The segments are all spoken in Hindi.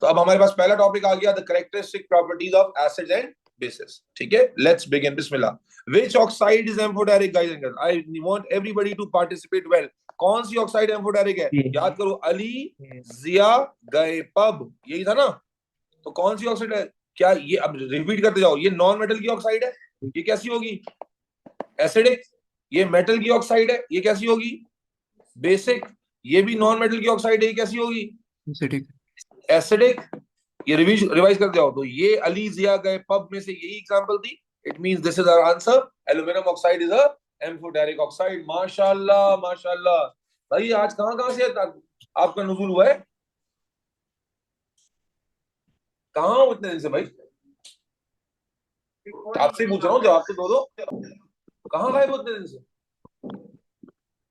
तो अब हमारे पास पहला टॉपिक आ गया, the characteristic properties of acids and bases. ठीक है, लेट्स बिगिन, बिस्मिल्लाह। Which oxide is amphoteric guys and girls? I want everybody to participate well. कौन सी ऑक्साइड एम्फोटेरिक है? याद करो, अली, जिया, गए, पब, यही था ना। तो कौन सी ऑक्साइड है? क्या ये, अब रिपीट करते जाओ, ये नॉन मेटल की ऑक्साइड है, ये कैसी होगी? एसिडिक। ये मेटल की ऑक्साइड है, ये कैसी होगी? बेसिक। ये भी नॉन मेटल की ऑक्साइड है, ये कैसी होगी? एसिडिक। ये रिवाइज कर जाओ, तो ये अली, जिया, गए, पब में से यही एग्जांपल थी। It means this is our answer, aluminium oxide is a amphoteric oxide. माशाल्लाह माशाल्लाह। भाई आज कहां कहां से आपका नुज़ूल हुआ है? कहां हो इतने दिन से भाई? आपसे पूछ रहा हूँ, जवाब तो दो। कहां गायब हो इतने दिन से?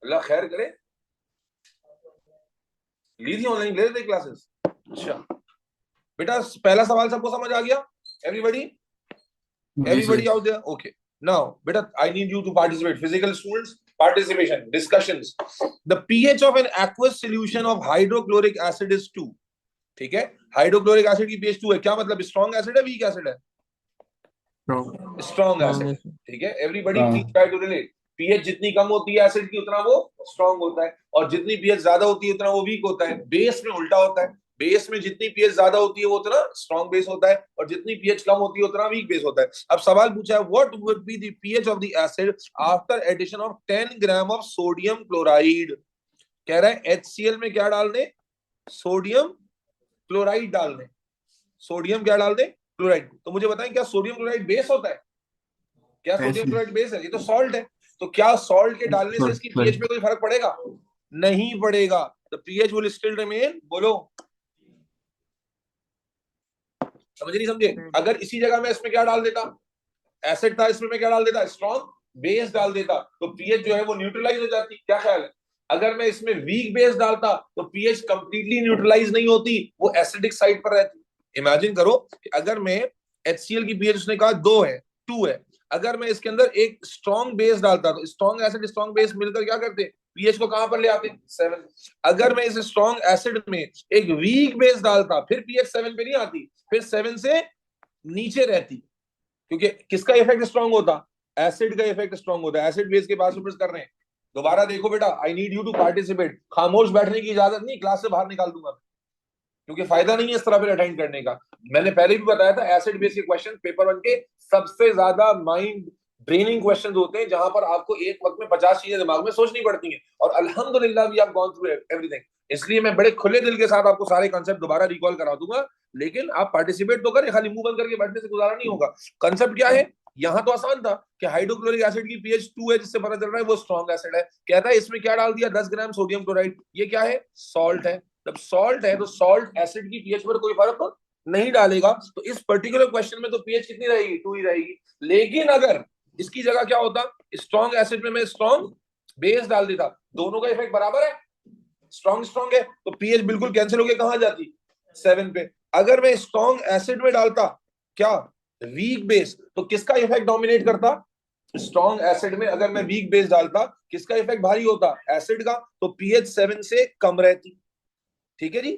अल्लाह खैर करे। ली थी ऑनलाइन, ले रहे थे क्लासेस? अच्छा बेटा, पहला सवाल सबको समझ आ गया? Everybody out there? Okay. Now बेटा, I need you to participate. Physical students, participation, discussions. The pH of an aqueous solution of hydrochloric acid is 2। ठीक है, हाइड्रोक्लोरिक एसिड की पीएच 2 है, क्या मतलब? स्ट्रॉन्ग एसिड है, वीक एसिड है? Strong acid. ठीक है, everybody please try to relate. PH जितनी कम होती है एसिड की, उतना वो स्ट्रॉन्ग होता है, और जितनी पीएच ज्यादा होती है उतना वो वीक होता है। बेस में उल्टा होता है, बेस में जितनी पीएच ज्यादा होती है वो उतना स्ट्रॉन्ग बेस होता है, और जितनी पीएच कम होती है उतना वीक बेस होता है। अब सवाल पूछा है, what would be the pH of the acid after addition of 10 gram of sodium chloride? कह रहा है HCl में क्या डाल दें? सोडियम क्लोराइड डाल दें। सोडियम क्या डाल दें? क्लोराइड। तो मुझे बताएं, क्या सोडियम क्लोराइड बेस होता है? क्या सोडियम क्लोराइड बेस है? ये तो सॉल्ट है। तो क्या सॉल्ट के डालने से इसकी पीएच में कोई फर्क पड़ेगा? नहीं पड़ेगा। The pH will still remain, बोलो, समझे नहीं समझे? अगर इसी जगह में इसमें क्या डाल देता, एसिड था, इसमें मैं क्या डाल देता? स्ट्रॉन्ग बेस डाल देता, तो पीएच जो है वो न्यूट्रलाइज हो जाती। क्या ख्याल है? अगर मैं इसमें वीक बेस डालता तो पीएच कंप्लीटली न्यूट्रलाइज नहीं होती, वो एसिडिक साइड पर रहती। इमेजिन करो कि अगर मैं HCl की पीएच, उसने कहा 2 है, 2 है, अगर मैं इसके अंदर एक स्ट्रॉन्ग बेस डालता तो स्ट्रॉन्ग एसिड स्ट्रॉन्ग बेस मिलकर क्या करते? पीएच को कहां पर ले आते? 7। अगर मैं इस स्ट्रॉन्ग एसिड में एक वीक बेस डालता, फिर पीएच 7 पे नहीं आती, फिर 7 से नीचे रहती, क्योंकि किसका इफेक्ट स्ट्रांग होता? एसिड का इफेक्ट स्ट्रांग होता है। एसिड बेस के पास कर रहे हैं। दोबारा देखो बेटा, I need you to participate. खामोश बैठने की इजाजत नहीं, क्लास से बाहर निकाल दूंगा, क्योंकि फायदा नहीं है इस तरह फिर अटेंड करने का। मैंने पहले भी बताया था, एसिड बेस के क्वेश्चन पेपर 1 के सबसे ज्यादा माइंड ड्रेनिंग क्वेश्चन होते हैं, जहां पर आपको एक वक्त में 50 चीजें दिमाग में सोचनी पड़ती हैं, और अल्हम्दुलिल्लाह we have gone through everything. इसलिए मैं बड़े खुले दिल के साथ आपको सारे कंसेप्ट दोबारा रिकॉल करा दूंगा, लेकिन आप पार्टिसिपेट तो करें, खाली मुंह बंद करके बैठने से गुजारा नहीं होगा। कंसेप्ट क्या है? यहां तो आसान था कि हाइड्रोक्लोरिक एसिड की पीएच 2 है, जिससे पता चल रहा है वो स्ट्रॉन्ग एसिड है। कहता है इसमें क्या डाल दिया? 10 ग्राम सोडियम क्लोराइड। ये क्या है? सॉल्ट है। जब सॉल्ट है तो सॉल्ट एसिड की पीएच पर कोई फर्क नहीं डालेगा, तो इस पर्टिकुलर क्वेश्चन में तो पीएच कितनी रहेगी? 2 ही रहेगी। लेकिन अगर इसकी जगह क्या होता, स्ट्रॉन्ग एसिड में मैं स्ट्रॉन्ग बेस डाल देता, दोनों का इफेक्ट बराबर है, स्ट्रॉन्ग स्ट्रॉन्ग है, तो पीएच बिल्कुल कैंसिल होकर कहां जाती? 7 पे। अगर मैं स्ट्रॉन्ग एसिड में डालता क्या? वीक बेस, तो किसका इफेक्ट डोमिनेट करता? स्ट्रॉन्ग एसिड में अगर मैं वीक बेस डालता, किसका इफेक्ट भारी होता? एसिड का, तो पीएच 7 से कम रहती। ठीक है जी,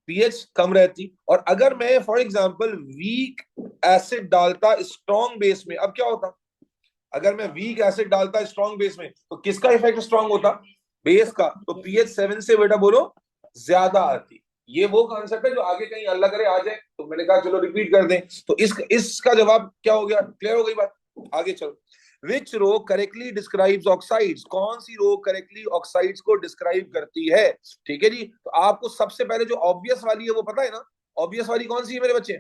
पीएच कम रहती। और अगर मैं फॉर एग्जांपल वीक एसिड डालता स्ट्रॉन्ग बेस में, अब क्या होता? अगर मैं वीक एसिड डालता स्ट्रॉन्ग बेस में, तो किसका इफेक्ट स्ट्रॉन्ग होता? बेस का, तो पीएच 7 से बेटा बोलो ज्यादा आती। ये वो कॉन्सेप्ट है जो आगे कहीं अल्लाह करे आ जाए, तो मैंने कहा चलो रिपीट कर दें। तो इसका जवाब क्या हो गया? क्लियर हो गई बात? आगे चलो। विच रो करेक्टली डिस्क्राइब्स ऑक्साइड्स? कौन सी रो करेक्टली ऑक्साइड्स को डिस्क्राइब करती है? ठीक है जी, तो आपको सबसे पहले जो ऑब्वियस वाली है वो पता है ना? ऑब्वियस वाली कौन सी है मेरे बच्चे?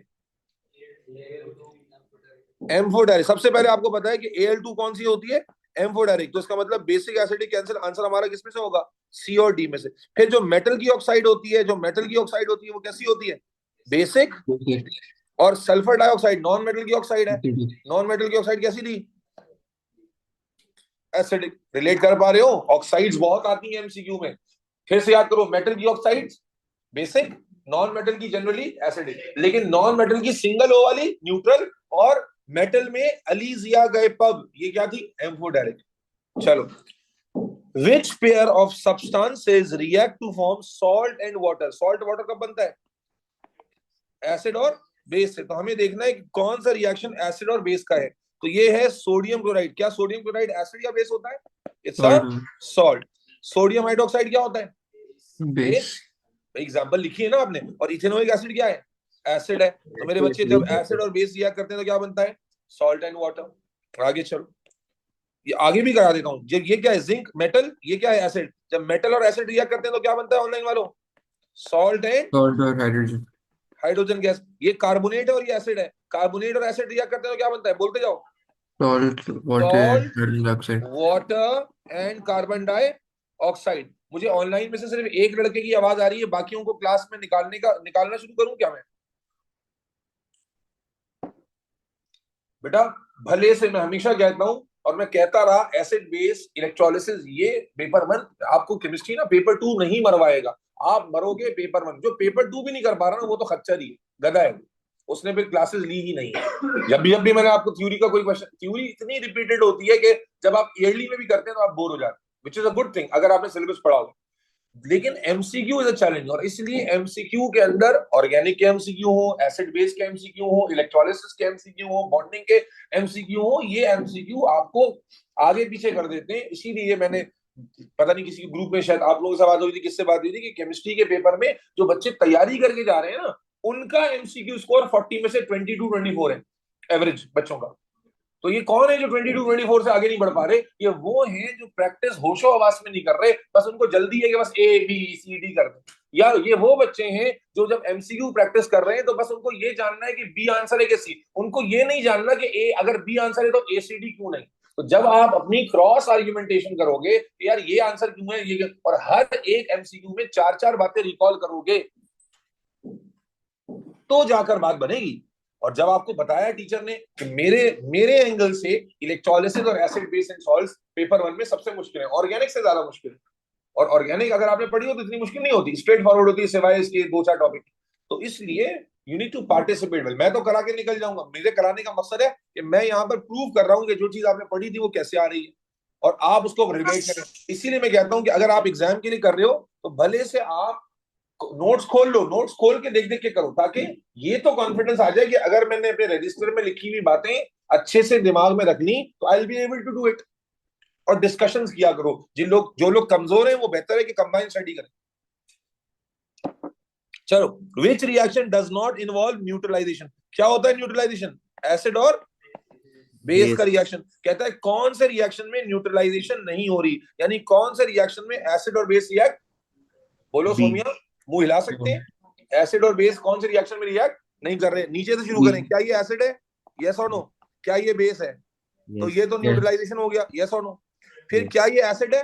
एम्फोटेरिक। सबसे पहले आपको पता है कि Al2 कौन सी होती है? एम्फोटेरिक। तो इसका मतलब बेसिक एसिडिक कैंसर, आंसर हमारा किसमें से होगा? सी और डी में से। फिर जो मेटल की ऑक्साइड होती है, वो कैसी होती है? बेसिक। और सल्फर डाइऑक्साइड नॉन मेटल की ऑक्साइड है। नॉन मेटल की ऑक्साइड कैसी थी? एसिडिक। रिलेट कर पा रहे हो? ऑक्साइड्स बहुत आती हैं एमसीक्यू में। फिर से याद करो, मेटल की ऑक्साइड्स बेसिक, नॉन मेटल की जनरली एसिडिक, लेकिन नॉन मेटल की सिंगल ओ वाली न्यूट्रल, और मेटल में अली, जिया, गए, पब, ये क्या थी? एम्फोटेरिक। चलो, which pair of substances react to form salt and water? Salt water कब बनता है? एसिड और बेस से। तो हमें देखना है कि कौन सा रिएक्शन एसिड और बेस का है। तो ये है सोडियम क्लोराइड। क्या सोडियम क्लोराइड एसिड या बेस होता है? It's a salt salt. Sodium hydroxide क्या होता है? बेस। बेस। एग्जांपल लिखी है ना आपने। और इथेनोइक एसिड क्या है? एसिड है। तो मेरे बच्चे जब एसिड और बेस रिएक्ट करते हैं तो क्या बनता है? Salt and water. आगे चलो, ये आगे भी करा देता हूं। जब ये क्या है? जिंक मेटल, ये क्या है? एसिड। जब मेटल और एसिड रिएक्ट करते हैं तो क्या बनता है ऑनलाइन वालों? सॉल्ट एंड सॉल्ट और हाइड्रोजन। Hydrogen gas. ये कार्बोनेट है और ये एसिड है। कार्बोनेट और एसिड रिएक्ट करते हैं तो क्या बनता है? बोलते जाओ। Salt water salt, hydrogen dioxide. Water and carbon dioxide. मुझे ऑनलाइन में से सिर्फ एक लड़के की आवाज आ रही है, बाकियों को क्लास में निकालना शुरू करूं क्या मैं? बेटा भले से मैं हमेशा कहता हूं और मैं कहता रहा, एसिड बेस इलेक्ट्रोलिसिस ये पेपर वन, आपको केमिस्ट्री ना पेपर टू नहीं मरवाएगा। आप मरोगे पेपर वन। जो पेपर टू भी नहीं कर पा रहा ना, वो तो खच्चर ही है, गधा है। उसने फिर क्लासेस ली ही नहीं है। जब भी मैंने आपको थ्योरी का कोई क्वेश्चन, थ्योरी इतनी रिपीटेड होती है कि जब आप ईयरली में भी करते हैं तो आप बोर हो जाते हैं, which is a good thing अगर आपने सिलेबस पढ़ा हो। लेकिन एमसीक्यू इज अ चैलेंज, और इसलिए एमसीक्यू के अंदर ऑर्गेनिक के एमसीक्यू हो, एसिड बेस के एमसीक्यू हो, इलेक्ट्रोलिसिस के एमसीक्यू हो, बॉन्डिंग के एमसीक्यू हो, ये एमसीक्यू आपको आगे पीछे कर देते हैं। इसीलिए मैंने पता नहीं किसी ग्रुप में शायद आप लोगों से बात हुई थी, किससे बात हुई थी, कि केमिस्ट्री के पेपर में जो बच्चे तैयारी करके जा रहे हैं ना, उनका एमसीक्यू स्कोर 40 में से 22-24 है एवरेज बच्चों का। तो ये कौन है जो 22-24 से आगे नहीं बढ़ पा रहे? ये वो हैं जो प्रैक्टिस होशो हवास में नहीं कर रहे, बस उनको जल्दी है कि बस ए बी सी डी कर दे। या ये वो बच्चे हैं जो जब एमसीक्यू प्रैक्टिस कर रहे हैं तो बस उनको ये जानना है कि बी आंसर है कि सी, उनको ये नहीं जानना कि ए, अगर बी आंसर है तो ए सी डी क्यों नहीं। तो जब आप अपनी क्रॉस आर्ग्यूमेंटेशन करोगे, यार ये आंसर क्यों है, ये और हर एक एमसीक्यू में चार चार बातें रिकॉल करोगे, तो जाकर बात बनेगी। और जब आपको बताया टीचर ने कि मेरे मेरे एंगल से इलेक्ट्रोलिसिस और acid base and salts paper one में सबसे मुश्किल है, ऑर्गेनिक से ज्यादा मुश्किल है। और ऑर्गेनिक अगर आपने पढ़ी हो तो इतनी मुश्किल नहीं होती, स्ट्रेट फॉरवर्ड होती है, सिवाय इसके दो चार टॉपिक। तो इसलिए you need to participate well. मैं तो करा के निकल जाऊंगा, मेरे कराने का मकसद है कि मैं यहाँ पर प्रूव कर रहा हूँ कि जो चीज आपने पढ़ी थी वो कैसे आ रही है, और आप उसको रिलेट करें। इसीलिए मैं कहता हूँ कि अगर आप एग्जाम के लिए कर रहे हो तो भले से आप नोट्स खोल लो, नोट्स खोल के देख देख के करो, ताकि ये तो कॉन्फिडेंस आ जाए कि अगर मैंने अपने रजिस्टर में लिखी हुई बातें अच्छे से दिमाग में रख ली तो I will be able to do it. और डिस्कशंस किया करो। जो लोग कमजोर हैं वो बेहतर है कि कंबाइन स्टडी करें। चलो, which reaction does not involve neutralization? क्या होता है न्यूट्रलाइजेशन? एसिड और बेस का बेस। रिएक्शन। कहता है कौन से रिएक्शन में न्यूट्रलाइजेशन नहीं हो रही, यानी कौन से रिएक्शन में एसिड और बेस रिएक्ट। बोलो बी। सोमिया, मुंह हिला सकते हैं। एसिड और बेस कौन से रिएक्शन में रिएक्ट नहीं कर रहे? नीचे से शुरू बी। करें। क्या ये एसिड है? यस और नो। क्या ये बेस है? तो यस। ये तो यस। न्यूट्रलाइजेशन हो गया, यस और नो। फिर यस। क्या ये एसिड है?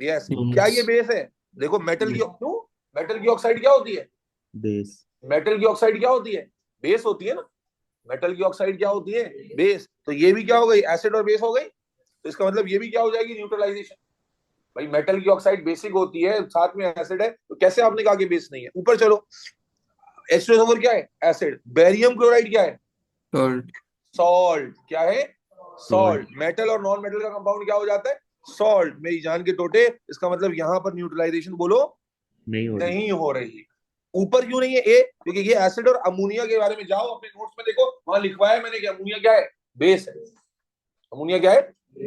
यस। क्या यस। ये बेस है? देखो मेटल की क्यों, मेटल की ऑक्साइड क्या होती है? बेस। मेटल की ऑक्साइड क्या होती है? बेस होती है ना। मेटल की ऑक्साइड क्या होती है? बेस। तो ये भी क्या हो गई? एसिड और बेस हो गई। तो इसका मतलब ये भी क्या हो जाएगी? न्यूट्रलाइजेशन। भाई मेटल की ऑक्साइड बेसिक होती है, साथ में एसिड है, तो कैसे आपने कहा कि बेस नहीं है? ऊपर चलो। H2SO4 क्या है? एसिड। बेरियम क्लोराइड क्या है? सॉल्ट। सॉल्ट। क्या है? सॉल्ट। सॉल्ट। मेटल और नॉन मेटल का कंपाउंड क्या हो जाता है? सॉल्ट। मेरी जान के टोटे, इसका मतलब यहां पर न्यूट्रलाइजेशन बोलो नहीं हो रही। नहीं हो रही। ऊपर क्यों नहीं है? ए, क्योंकि ये एसिड और अमोनिया के बारे में जाओ अपने नोट्स में देखो, वहां लिखवाया मैंने कि अमोनिया क्या है? बेस है। अमोनिया क्या है?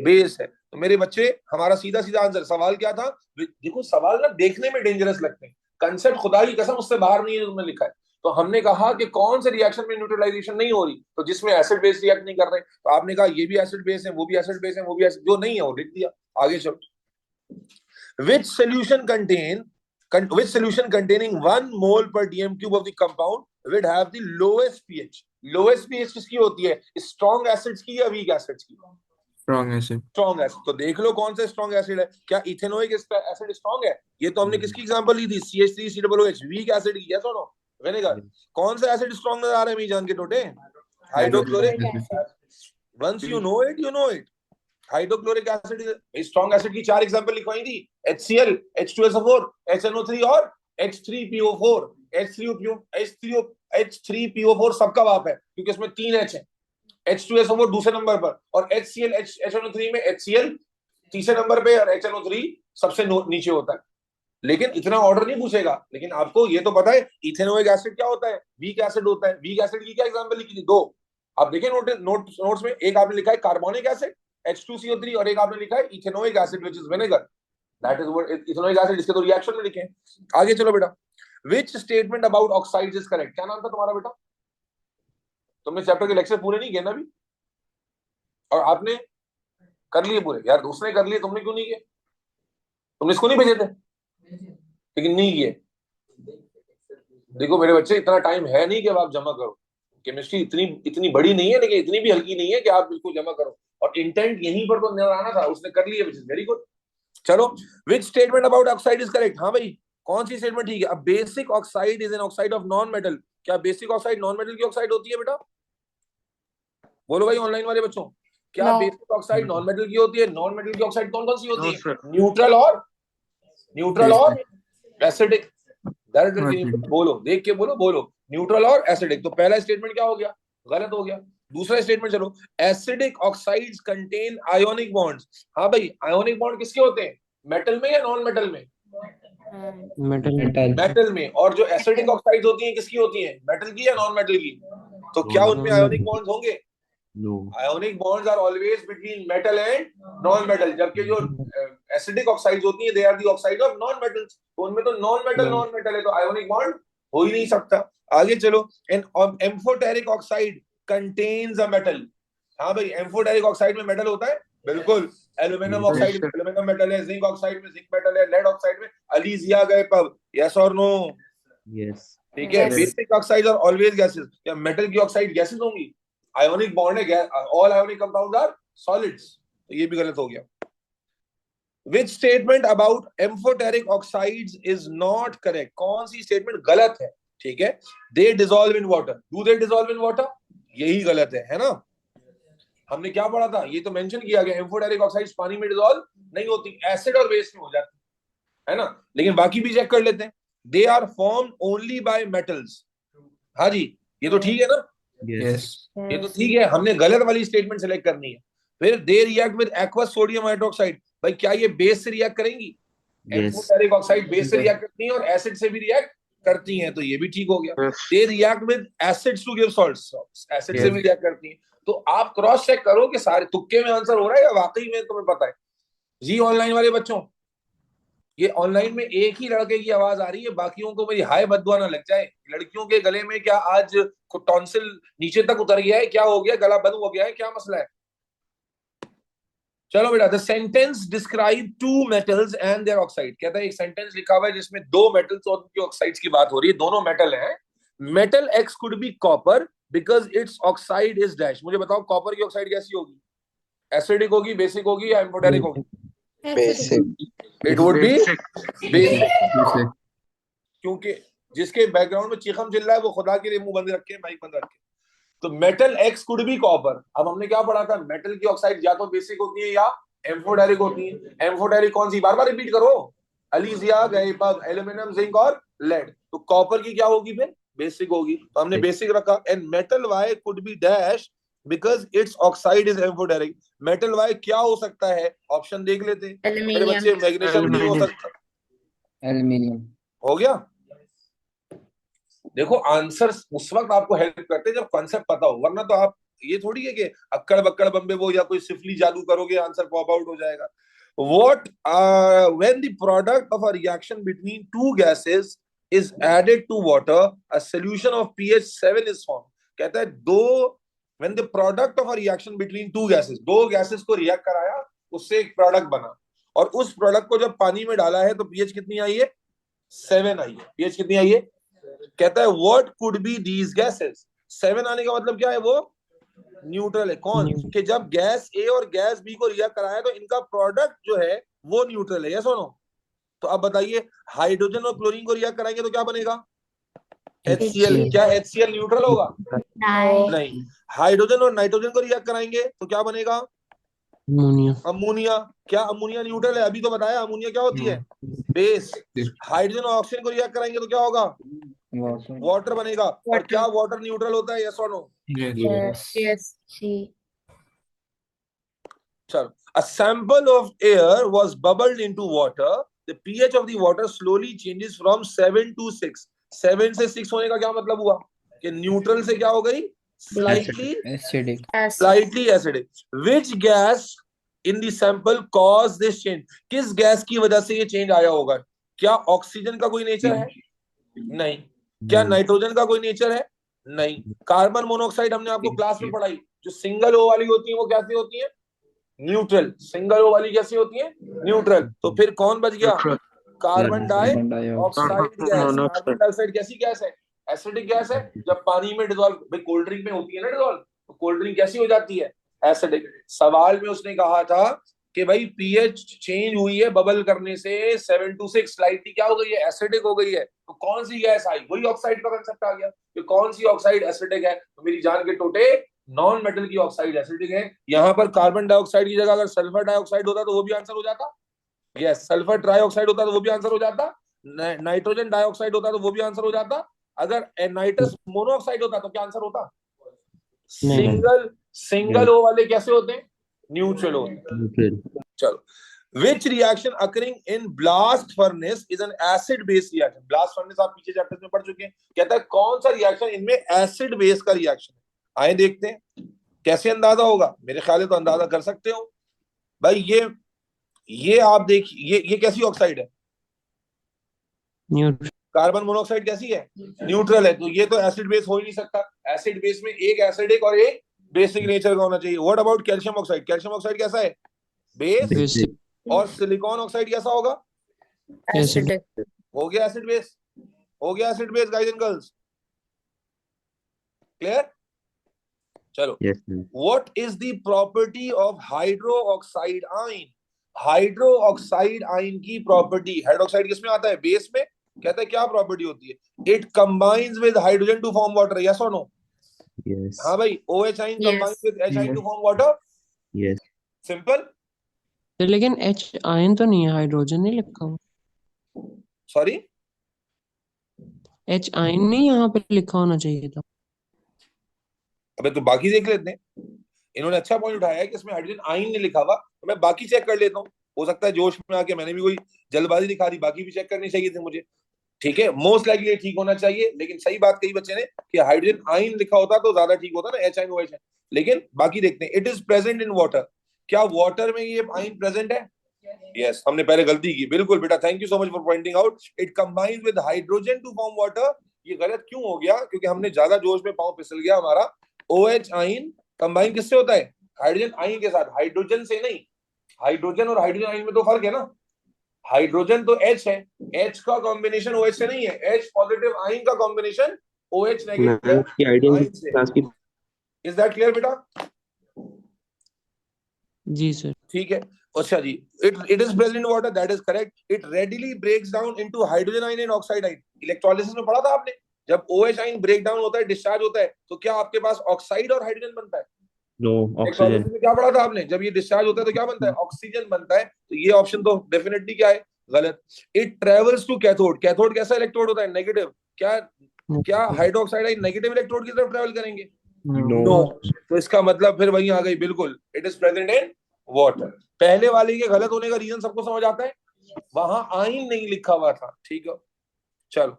बेस है। तो मेरे बच्चे, हमारा सीधा सीधा आंसर, सवाल क्या था? देखो सवाल ना देखने में डेंजरस लगते हैं, कंसेप्ट खुदा की कसम उससे बाहर नहीं है जो तुमने लिखा है। तो हमने कहा कि कौन से रिएक्शन में न्यूट्रलाइजेशन नहीं हो रही, तो जिसमें एसिड बेस रिएक्ट नहीं कर रहे, तो आपने कहा ये भी एसिड बेस है, वो भी एसिड बेस है, वो भी एसिड, जो नहीं है वो लिख दिया। आगे चलो। which solution contain which solution containing 1 mole per dm cube of the compound would have the lowest pH? lowest pH किसकी होती है? स्ट्रॉन्ग एसिड्स की या वीक एसिड्स की? Strong acid. Strong acid. तो देख लो कौन सा स्ट्रॉन्ग एसिड है। क्या इथेनोइक एसिड स्ट्रॉन्ग है? ये तो हमने किसकी एग्जांपल ली थी? CH3COOH, वीक एसिड की। यस और नो? विनेगर। कौन सा एसिड स्ट्रॉन्ग नजर आ रहा है मीजान के टोटे? Hydrochloric hydrochloric acid. Acid. Once you know it, you know it. Hydrochloric acid, strong acid की चार एग्जांपल लिखवाई थी। HCl, H2SO4, HNO3 और H3PO4। H3PO4 सबका बाप है क्योंकि इसमें 3 H है। H2SO4 दूसरे नंबर पर, और HCl HNO3 में HCl तीसरे नंबर पे, और HNO3 सबसे नीचे होता है। लेकिन इतना ऑर्डर नहीं पूछेगा। लेकिन आपको ये तो पता है इथेनोइक एसिड क्या होता है, वीक एसिड होता है। वीक एसिड की क्या एग्जांपल लिखी थी? दो। आप देखिए नोट्स में, एक आपने लिखा है कार्बोनिक एसिड H2CO3 और एक आपने लिखा है ethanoic acid which is vinegar. That is what ethanoic acid, इसके तो रिएक्शन में लिखे हैं। आगे चलो बेटा, which statement about oxides is correct? क्या नाम था तुम्हारा बेटा? तुमने चैप्टर के लेक्चर पूरे नहीं किए ना अभी, और आपने कर लिए पूरे? यार उसने कर लिए, तुमने क्यों नहीं किए? तुमने इसको नहीं भेजे थे लेकिन नहीं किए। देखो मेरे बच्चे, इतना टाइम है नहीं कि अब आप जमा करो। केमिस्ट्री इतनी इतनी बड़ी नहीं है, लेकिन इतनी भी हल्की नहीं है कि आप बिल्कुल जमा करो। और इंटेंट यहीं पर तो नजर आना था, उसने कर लिया, विच इज वेरी गुड। चलो, which statement about oxide is correct? हाँ भाई, कौन सी स्टेटमेंट ठीक है? अब basic oxide is an oxide of non metal. क्या बेसिक ऑक्साइड नॉन मेटल की ऑक्साइड होती है बेटा? बोलो भाई ऑनलाइन वाले बच्चों, क्या No. Basic oxide non metal की होती है? नॉन मेटल की ऑक्साइड कौन कौन सी होती No, है? sir. न्यूट्रल और एसिडिक। Acidic. बोलो, देख के बोलो, बोलो न्यूट्रल और एसिडिक। तो पहला स्टेटमेंट क्या हो गया? गलत हो गया। दूसरा स्टेटमेंट चलो, acidic oxides contain ionic bonds. हाँ भाई, आयोनिक बॉन्ड किसके होते हैं? मेटल में या नॉन मेटल में? मेटल में। और जो एसिडिक ऑक्साइड्स होती हैं किसकी होती हैं? मेटल की या नॉन मेटल की? तो क्या उनमें आयोनिक बॉन्ड्स होंगे? No. Ionic bonds are always between metal and non metal. जबकि जो एसिडिक ऑक्साइड्स होती हैं, they are the oxide of non metals. तो उनमें तो नॉन मेटल है, तो आयोनिक बॉन्ड हो ही नहीं सकता। आगे चलो, an amphoteric oxide contains a metal. हाँ भाई, एम्फोटेरिक ऑक्साइड में मेटल होता है, बिल्कुल। एल्यूमिनियम ऑक्साइड में एल्यूमिनियम मेटल है, जिंक ऑक्साइड में जिंक मेटल है, लेड ऑक्साइड में अलीजिया गए पब। यस और नो? Yes. ठीक है। Yes. Basic oxide are always gases. क्या मेटल की ऑक्साइड गैसेस होंगी? आयोनिक बॉन्ड है, all ionic compounds are solids. तो ये भी गलत हो गया। विच statement about amphoteric oxides is not correct? कौन सी स्टेटमेंट गलत है? ठीक है, they dissolve in water. Do they dissolve in water? यही गलत है ना? हमने क्या पढ़ा था? ये तो मेंशन किया गया, एम्फोटेरिक ऑक्साइड्स पानी में डिसॉल्व नहीं होती, एसिड और बेस में हो जाती है ना। लेकिन बाकी भी चेक कर लेते हैं। They are form only by metals. हाँ जी, ये तो ठीक है ना? Yes. ये तो ठीक है। हमने गलत वाली स्टेटमेंट सेलेक्ट करनी है। फिर दे react with aqueous sodium hydroxide. भाई क्या ये बेस से रिएक्ट करेंगी? Yes. एम्फोटेरिक ऑक्साइड बेस से रिएक्ट करती है और एसिड से भी रिएक्ट करती हैं, तो ये भी ठीक हो गया। They react with acids to give salts. Acid से भी रिएक्ट करती हैं। तो आप क्रॉस चेक करो कि सारे तुक्के में आंसर हो रहा है या वाकई में तुम्हें पता है। जी ऑनलाइन वाले बच्चों, ये ऑनलाइन में एक ही लड़के की आवाज आ रही है, बाकियों को मेरी हाय बददुआ ना लग जाए। लड़कियों के गले में क्या आज टॉन्सिल नीचे तक उतर गया है? क्या हो गया? गला बंद हो गया है? क्या मसला है? चलो बेटा, the sentence describe two metals and their oxide. कहता है एक सेंटेंस लिखा हुआ है जिसमें दो मेटल्स और उनकी ऑक्साइड्स की बात हो रही है, दोनों मेटल हैं। Metal x could be copper because its oxide is dash. मुझे बताओ कॉपर की ऑक्साइड कैसी होगी? एसिडिक होगी, बेसिक होगी या एम्फोटेरिक होगी? Basic. It would be basic. Basic. क्योंकि जिसके बैकग्राउंड में चीखम चिल्ला है वो खुदा के लिए मुंह बंद रखे, माइक बंद रखे। तो metal x could be copper. अब हमने क्या पढ़ा था? मेटल की ऑक्साइड या तो बेसिक होती है या एम्फोटेरिक होती है। एम्फोटेरिक कौन सी? बार बार रिपीट करो। अलीजिया, गैपब, एल्यूमिनियम, जिंक और लेड। तो कॉपर की क्या होगी फिर? बेसिक होगी। तो हमने बेसिक रखा। And metal Y could be dash because its oxide is amphoteric. Metal Y क्या हो सकता है? ऑप्शन देख लेते हैं मेरे बच्चे। मैग्नीशियम नहीं हो सकता। एल्यूमिनियम हो गया। देखो आंसर उस वक्त आपको हेल्प करते हैं जब कॉन्सेप्ट पता हो, वरना तो आप ये थोड़ी है कि अक्कड़ बक्कड़ बम्बे वो या कोई सिफली जादू करोगे आंसर पॉप आउट हो जाएगा। What when the product of a reaction between two gases is added to water, a solution of pH 7 is formed. कहता है दो when the product of a reaction between two gases, दो gases को रिएक्ट कराया, उससे एक प्रोडक्ट बना, और उस प्रोडक्ट को जब पानी में डाला है तो पीएच कितनी आई है? 7 आई है। पीएच कितनी आई है? कहता है what could be these gases. 7 आने का मतलब क्या है? वो न्यूट्रल है। कौन? कि जब गैस ए और गैस बी को रिएक्ट कराया तो इनका प्रोडक्ट जो है वो न्यूट्रल है। यस और नो? तो अब बताइए, हाइड्रोजन और क्लोरीन को रिएक्ट कराएंगे तो क्या बनेगा? HCl। क्या HCl न्यूट्रल होगा? नहीं। हाइड्रोजन और नाइट्रोजन को रिएक्ट कराएंगे तो क्या बनेगा? Ammonia ammonia. क्या अमोनिया न्यूट्रल है? अभी तो बताया अमोनिया क्या होती है? बेस। हाइड्रोजन और ऑक्सीजन को रिएक्ट कराएंगे तो क्या होगा? वाटर बनेगा। और क्या वाटर न्यूट्रल होता है? यस और नो? Yes. चलो, a sample of air was bubbled into water the pH of the water slowly changes from 7 to 6। 7 से 6 होने का क्या मतलब हुआ कि न्यूट्रल से क्या हो गई, slightly Acidic. Acid. slightly acidic। Which gas in the sample cause this change? किस गैस की वजह से ये चेंज आया होगा? क्या ऑक्सीजन का कोई नेचर है? नहीं। क्या No. नाइट्रोजन का कोई नेचर है? नहीं। कार्बन मोनोऑक्साइड हमने आपको क्लास में पढ़ाई, जो सिंगल ओ वाली होती है वो कैसी होती है, न्यूट्रल। सिंगल ओ वाली कैसी होती है, न्यूट्रल। तो फिर कौन बच गया, carbon Carbon dioxide dioxide. Gas. Carbon dioxide कैसी गैस है, एसिडिक गैस है। जब पानी में डिसॉल्व, भाई कोल्ड ड्रिंक में होती है ना डिसॉल्व, तो कोल्ड ड्रिंक कैसी हो जाती है, एसिडिक। सवाल में उसने कहा था कि भाई पीएच चेंज हुई है बबल करने से 7 to 6, स्लाइटली क्या हो गई है, एसिडिक हो गई है। तो कौन सी गैस आई, वही ऑक्साइड का कंसेप्ट आ गया कि कौन सी ऑक्साइड एसिडिक है। तो मेरी जान के टोटे नॉन मेटल की ऑक्साइड एसिडिक है। यहाँ पर कार्बन डाइऑक्साइड की जगह अगर सल्फर डाइऑक्साइड होता तो वो भी आंसर हो जाता। यस, सल्फर ट्राइऑक्साइड होता तो वो भी आंसर हो जाता। नाइट्रोजन डाइऑक्साइड होता तो वो भी आंसर हो जाता। अगर नाइट्रस मोनोऑक्साइड होता तो क्या आंसर होता, सिंगल ओ वाले कैसे होते हैं, न्यूट्रल होते हैं। Neutral. चलो, which reaction occurring in blast furnace is an acid base reaction? blast furnace आप पीछे चैप्टर में पढ़ चुके हैं। कहता है कौन सा रिएक्शन इनमें एसिड बेस का रिएक्शन है। आए देखते हैं कैसे अंदाजा होगा। मेरे ख्याल है तो अंदाजा कर सकते हो भाई। ये आप देखिए, ये कैसी ऑक्साइड है, Neutral. कार्बन मोनोऑक्साइड कैसी है, न्यूट्रल है। तो ये तो एसिड बेस हो ही नहीं सकता। एसिड बेस में एक एसिडिक और एक बेसिक नेचर का होना चाहिए। What about calcium oxide? Calcium oxide कैसा है, बेस। Basic. और सिलिकॉन ऑक्साइड कैसा होगा, Acidic. हो गया एसिड बेस, हो गया acid base guys and girls. Clear? चलो, Yes, sir. What is the property of hydroxide ion? Hydroxide ion की प्रॉपर्टी, हाइड्रोक्साइड किसमें आता है, बेस में। कहता है क्या प्रॉपर्टी होती है, it combines with hydrogen to form water. Yes और नो? Yes. हाँ भाई, OH ion Yes. Combines with H ion to form water. Yes. Simple. लेकिन H आयन तो नहीं है, हाइड्रोजन नहीं लिखा हुआ। सॉरी, H आयन नहीं यहाँ पे लिखा होना चाहिए था। अबे तो बाकी देख लेते हैं। इन्होंने अच्छा पॉइंट उठाया है कि इसमें हाइड्रोजन आयन नहीं लिखा हुआ, तो मैं बाकी चेक कर लेता हूँ। हो सकता है जोश में आके मैंने भी कोई जल्दबाजी दिखा दी, बाकी भी चेक करनी चाहिए थी मुझे। ठीक है, मोस्ट लाइकली ठीक होना चाहिए। लेकिन सही बात कही बच्चे ने कि हाइड्रोजन आयन लिखा होता तो ज्यादा ठीक होता ना, H आयन OH आयन। लेकिन बाकी देखते हैं। It is present in water. क्या वाटर में ये आयन प्रेजेंट है? यस, हमने पहले गलती की। बिल्कुल बेटा, thank you so much for pointing out. It combines with hydrogen to form water. ये गलत क्यों हो गया, क्योंकि हमने ज्यादा जोश में पांव फिसल गया हमारा। OH आयन कंबाइन किससे होता है, हाइड्रोजन आयन के साथ, हाइड्रोजन से नहीं। हाइड्रोजन और हाइड्रोजन आयन में तो फर्क है ना। हाइड्रोजन तो H है, H का कॉम्बिनेशन OH से नहीं है। H पॉजिटिव आयन का कॉम्बिनेशन OH नेगेटिव आयन से। इज दैट क्लियर बेटा? जी सर। ठीक है, अच्छा जी। It is present in water, that is correct. It readily breaks down into hydrogen ion and oxide ion. Electrolysis में पढ़ा था आपने, जब OH आयन ब्रेक डाउन होता है, डिस्चार्ज होता है, तो क्या आपके पास ऑक्साइड और हाइड्रोजन बनता है? No. Electrolysis Oxygen. में क्या पढ़ा था आपने, जब ये डिस्चार्ज होता है तो क्या बनता है, ऑक्सीजन बनता है। तो ये ऑप्शन तो डेफिनेटली क्या है, गलत। It travels to cathode. Cathode कैसा इलेक्ट्रोड होता है, नेगेटिव। क्या हाइड्रोक्साइड आयन नेगेटिव इलेक्ट्रोड की तरफ ट्रेवल करेंगे? नो। तो इसका मतलब फिर वही आ गई, बिल्कुल। It is present in water. पहले वाले के गलत होने का रीजन सबको समझ आता है, वहां आयन नहीं लिखा हुआ था। ठीक है, चलो।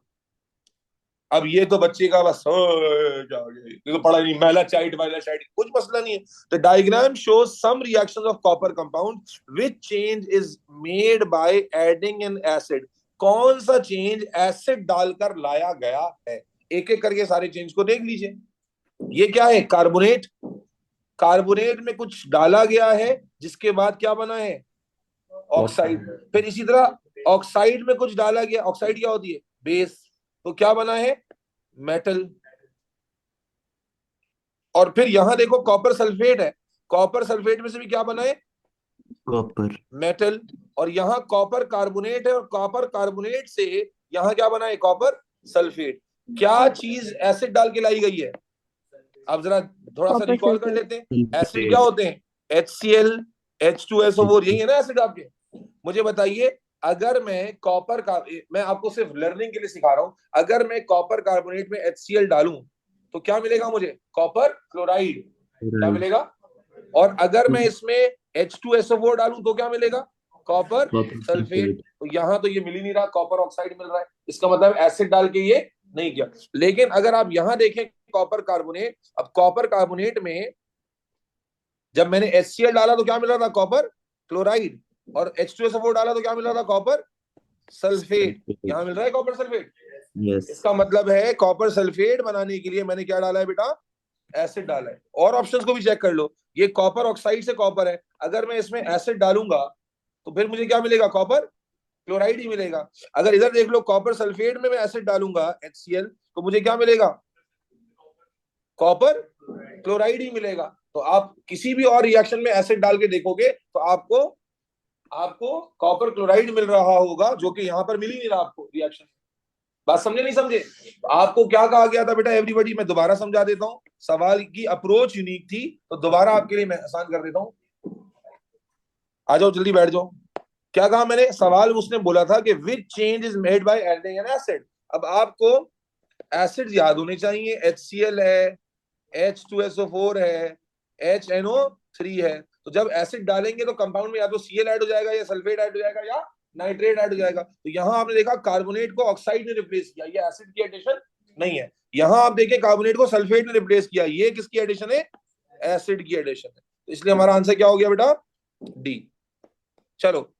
अब ये तो बच्चे का बस ये तो पढ़ा नहीं, मेलाचाइट कुछ मसला नहीं है। The diagram shows some reactions of copper compound which change is made by adding an acid. कौन सा चेंज एसिड डालकर लाया गया है? एक एक करके सारे चेंज को देख लीजिए। ये क्या है, कार्बोनेट। कार्बोनेट में कुछ डाला गया है, जिसके बाद क्या बना है, ऑक्साइड। फिर इसी तरह ऑक्साइड में कुछ डाला गया, ऑक्साइड क्या होती है, बेस। तो क्या बना है, मेटल। और फिर यहां देखो कॉपर सल्फेट है, कॉपर सल्फेट में से भी क्या बना है, Copper. मेटल। और यहाँ कॉपर कार्बोनेट है, और कॉपर कार्बोनेट से यहाँ क्या बना है, कॉपर सल्फेट। क्या चीज एसिड डाल के लाई गई है? अब जरा थोड़ा सा रिकॉल कर लेते हैं। एसिड क्या होते हैं, HCl H2SO4, यही है ना एसिड आपके। मुझे बताइए, अगर मैं कॉपर का, मैं आपको सिर्फ लर्निंग के लिए सिखा रहा हूं, अगर मैं कॉपर कार्बोनेट में HCl डालूं तो क्या मिलेगा मुझे, कॉपर क्लोराइड। क्या मिलेगा? और अगर मैं इसमें H2SO4 डालूं तो क्या मिलेगा, कॉपर Copper सल्फेट। sulfate. तो यहाँ तो ये मिल ही नहीं रहा, कॉपर ऑक्साइड मिल रहा है, इसका मतलब एसिड डाल के ये नहीं किया। लेकिन अगर आप यहाँ देखें कॉपर कार्बोनेट, अब कॉपर कार्बोनेट में जब मैंने HCl डाला तो क्या मिल रहा था, कॉपर क्लोराइड, और H2SO4 डाला तो क्या मिल रहा था, कॉपर सल्फेट। यहाँ मिल रहा है कॉपर सल्फेट। Yes. इसका मतलब है कॉपर सल्फेट बनाने के लिए मैंने क्या डाला है बेटा, एसिड डाला है। और ऑप्शंस को भी चेक कर लो, ये कॉपर ऑक्साइड से कॉपर है, अगर मैं इसमें एसिड डालूंगा तो फिर मुझे क्या मिलेगा, कॉपर क्लोराइड ही मिलेगा। अगर इधर देख लो कॉपर सल्फेट में मैं एसिड डालूंगा HCl तो मुझे क्या मिलेगा, कॉपर क्लोराइड ही मिलेगा। तो आप किसी भी और रिएक्शन में एसिड डाल के देखोगे तो आपको कॉपर क्लोराइड मिल रहा होगा, जो कि यहाँ पर मिल ही नहीं रहा आपको रिएक्शन। बात समझे नहीं समझे? आपको क्या कहा गया था बेटा एवरीबॉडी, मैं दोबारा समझा देता हूँ, सवाल की अप्रोच यूनिक थी तो दोबारा आपके लिए मैं आसान कर देता हूँ। आ जाओ जल्दी बैठ जाओ। क्या कहा मैंने, सवाल उसने बोला था कि which change is made by adding an acid. अब आपको एसिड याद होने चाहिए, HCl है, H2SO4 है, HNO3 है। तो जब एसिड डालेंगे तो कंपाउंड में या तो Cl ऐड हो जाएगा या सल्फेट ऐड हो जाएगा या नाइट्रेट ऐड हो जाएगा। तो यहाँ आपने देखा कार्बोनेट को ऑक्साइड ने रिप्लेस किया, ये एसिड की एडिशन नहीं है। यहाँ आप देखें कार्बोनेट को सल्फेट ने रिप्लेस किया, ये किसकी एडिशन है, एसिड की एडिशन है। तो इसलिए हमारा आंसर क्या हो गया बेटा, डी। चलो,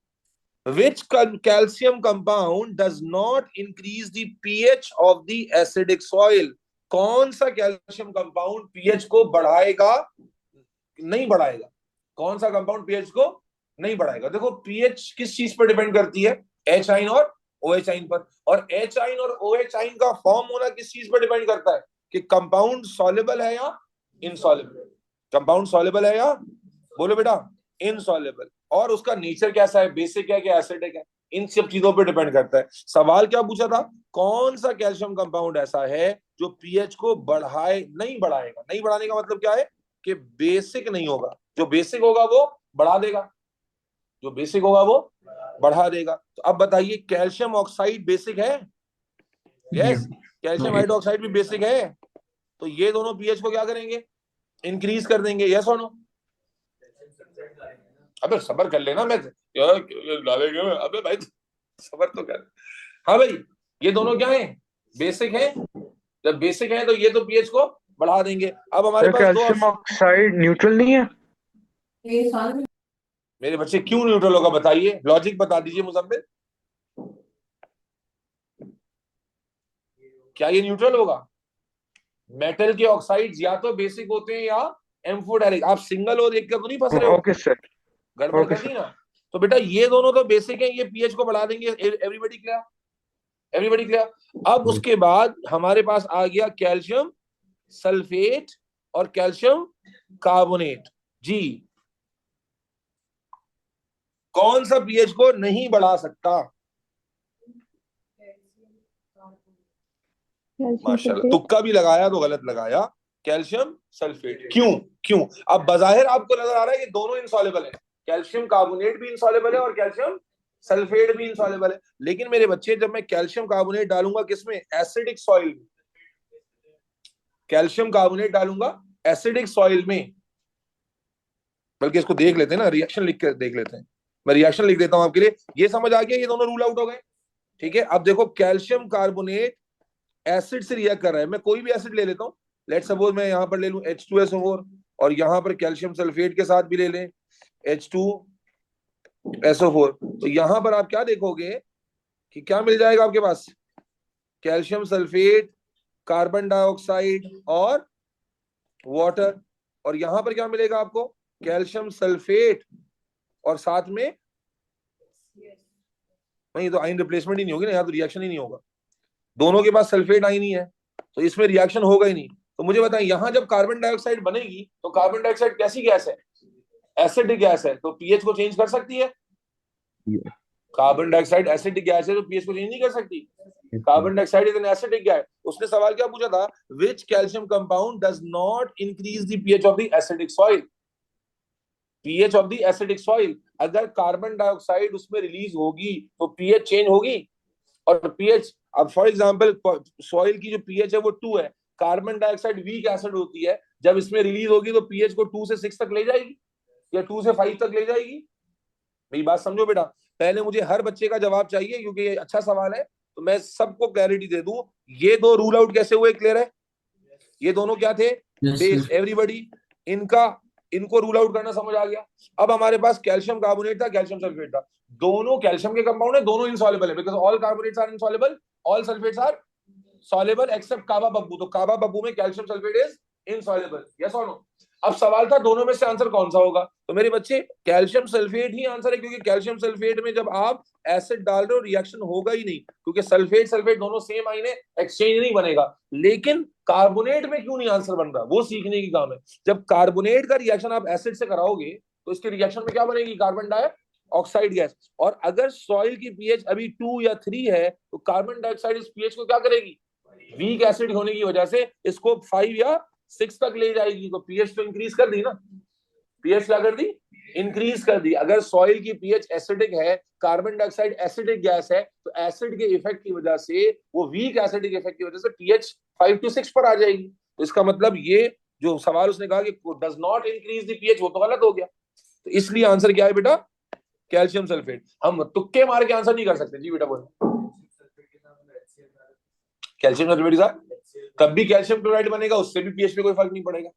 which calcium compound does not increase the pH of the acidic soil। कौन सा कैल्शियम कंपाउंड पीएच को बढ़ाएगा, नहीं बढ़ाएगा, कौन सा कंपाउंड पीएच को नहीं बढ़ाएगा। देखो पीएच किस चीज पर डिपेंड करती है, एच आइन और ओएच आइन पर। और एच आइन और ओएच आइन का फॉर्म होना किस चीज पर डिपेंड करता है, कि कंपाउंड सॉल्युबल है या इनसॉल्युबल। कंपाउंड सॉल्युबल है या, बोलो बेटा, इनसॉल्युबल। और उसका नेचर कैसा है, बेसिक है कि एसिडिक है, इन सब चीजों पे डिपेंड करता है। सवाल क्या पूछा था, कौन सा कैल्शियम कंपाउंड ऐसा है जो पीएच को बढ़ाए, नहीं बढ़ाएगा। नहीं बढ़ाने का मतलब क्या है, कि बेसिक नहीं होगा, जो बेसिक होगा वो बढ़ा देगा, जो बेसिक होगा वो बढ़ा देगा। तो अब बताइए कैल्शियम ऑक्साइड बेसिक है, यस, कैल्शियम हाइड्रोक्साइड भी बेसिक है। तो ये दोनों पीएच को क्या करेंगे, इंक्रीज कर देंगे, यस और नो। अबे सबर कर लेना, मैं यार डालेंगे, अबे भाई सबर तो कर। हाँ भाई, ये दोनों क्या है, बेसिक है। जब बेसिक है तो ये तो पीएच को बढ़ा देंगे। अब हमारे पास दो कैल्शियम ऑक्साइड न्यूट्रल नहीं है? मेरे बच्चे क्यों न्यूट्रल होगा बताइए, लॉजिक बता दीजिए मुजम्मिल, क्या ये न्यूट्रल होगा? मेटल के ऑक्साइड्स या तो बेसिक होते हैं या एम्फोटेरिक। आप सिंगल और एक का तो नहीं फंस रहे हो, ओके सर, गड़बड़ ओके कर दी ना। तो बेटा ये दोनों तो बेसिक है, ये पीएच को बढ़ा देंगे। Everybody clear, everybody clear. अब उसके बाद हमारे पास आ गया कैल्शियम सल्फेट और कैल्शियम कार्बोनेट। जी, कौन सा पीएच को नहीं बढ़ा सकता? माशाल्लाह, तुक्का भी लगाया तो गलत लगाया, कैल्शियम सल्फेट। क्यों क्यों? अब बजाहिर आपको नजर आ रहा है कि दोनों इनसॉल्युबल है, कैल्शियम कार्बोनेट भी इनसॉल्युबल है और कैल्शियम सल्फेट भी इनसॉल्युबल है। लेकिन मेरे बच्चे जब मैं कैल्शियम कार्बोनेट डालूंगा किसमें, एसिडिक सॉइल में, कैल्शियम कार्बोनेट डालूंगा एसिडिक सॉइल में। बल्कि इसको देख लेते हैं ना, रिएक्शन लिख कर देख लेते हैं, मैं रिएक्शन लिख देता हूं आपके लिए। ये समझ आ गया, ये दोनों रूल आउट हो गए, ठीक है। अब देखो कैल्शियम कार्बोनेट एसिड से रिएक्ट कर रहा है, मैं कोई भी एसिड ले लेता हूं, लेट सपोज मैं यहां पर ले लूं H2SO4 और यहां पर कैल्शियम सल्फेट के साथ भी ले लें H2SO4। तो यहां पर आप क्या देखोगे कि क्या मिल जाएगा आपके पास, कैल्शियम सल्फेट, कार्बन डाइऑक्साइड और वाटर। और यहां पर क्या मिलेगा आपको, कैल्शियम सल्फेट और साथ में नहीं, तो आयन रिप्लेसमेंट ही नहीं होगी ना, यहाँ तो रिएक्शन ही नहीं होगा, दोनों के पास सल्फेट आयन ही है, तो इसमें रिएक्शन होगा ही नहीं। तो मुझे बताएं, यहां जब कार्बन डाइऑक्साइड बनेगी तो कार्बन डाइऑक्साइड कैसी गैस है, एसिडिक गैस है, तो पीएच को चेंज कर सकती है? कार्बन डाइऑक्साइड एसिडिक गैस है तो पीएच को चेंज नहीं कर सकती। Carbon dioxide is an acidic gas. उसने सवाल क्या पूछा था, which calcium compound does not increase the pH of the acidic soil. PH of the acidic soil, अगर कार्बन डाइऑक्साइड उसमें रिलीज होगी तो पीएच चेंज होगी। और पीएच, अब फॉर एग्जांपल सॉइल की जो पीएच है वो 2 है, कार्बन डाइऑक्साइड वीक एसिड होती है, जब इसमें रिलीज होगी तो पीएच को 2 से 6 तक ले जाएगी या 2 से 5 तक ले जाएगी। मेरी बात समझो बेटा, पहले मुझे हर बच्चे का जवाब चाहिए क्योंकि ये अच्छा सवाल है, तो मैं सबको क्लैरिटी दे दूं। ये दो रूल आउट कैसे हुए, क्लियर है? ये दोनों क्या थे? Yes, base, sir. एवरीबॉडी। इनको रूल आउट करना समझ आ गया। अब हमारे पास कैल्शियम कार्बोनेट था, कैल्शियम सल्फेट था। दोनों कैल्शियम के कंपाउंड है, दोनों इनसॉल्युबल है, because all carbonates are insoluble, all sulphates are soluble except काबा बब्बू। तो काबा बब्बू में calcium sulphate is insoluble, yes और नो? अब सवाल था दोनों में से आंसर कौन सा होगा, तो मेरे बच्चे कैल्शियम सल्फेट ही आंसर है, क्योंकि कैल्शियम सल्फेट में जब आप एसिड डाल रहे हो रिएक्शन होगा ही नहीं, क्योंकि सल्फेट सल्फेट दोनों सेम आइन है, एक्सचेंज नहीं बनेगा। लेकिन कार्बोनेट में क्यों नहीं आंसर बन रहा, वो सीखने की काम है। जब कार्बोनेट का रिएक्शन आप एसिड से कराओगे तो इसके रिएक्शन में क्या बनेगी, कार्बन डाइऑक्साइड गैस। और अगर सॉइल की पीएच अभी 2 या 3 है तो कार्बन डाइऑक्साइड इस पीएच को क्या करेगी, वीक एसिड होने की वजह से इसको 5 या 6 तक ले जाएगी। तो पीएच तो इंक्रीज कर दी ना, पीएच क्या कर दी, इंक्रीज कर दी। अगर सॉइल की पीएच एसिडिक है, कार्बन डाइऑक्साइड एसिडिक गैस है, तो एसिड के इफेक्ट की वजह से, वो वीक एसिडिक इफेक्ट की वजह से पीएच 5 to 6 पर आ जाएगी। तो इसका मतलब ये जो सवाल उसने कहा कि does not increase the pH, वो तो गलत हो गया। तो इसलिए आंसर क्या है बेटा, कैल्शियम सल्फेट। हम तुक्के मार के आंसर नहीं कर सकते जी बेटा, बोले कैल्शियम सल्फेट का तब भी कैल्शियम क्लोराइड बनेगा, उससे भी पीएच पे कोई फर्क नहीं पड़ेगा।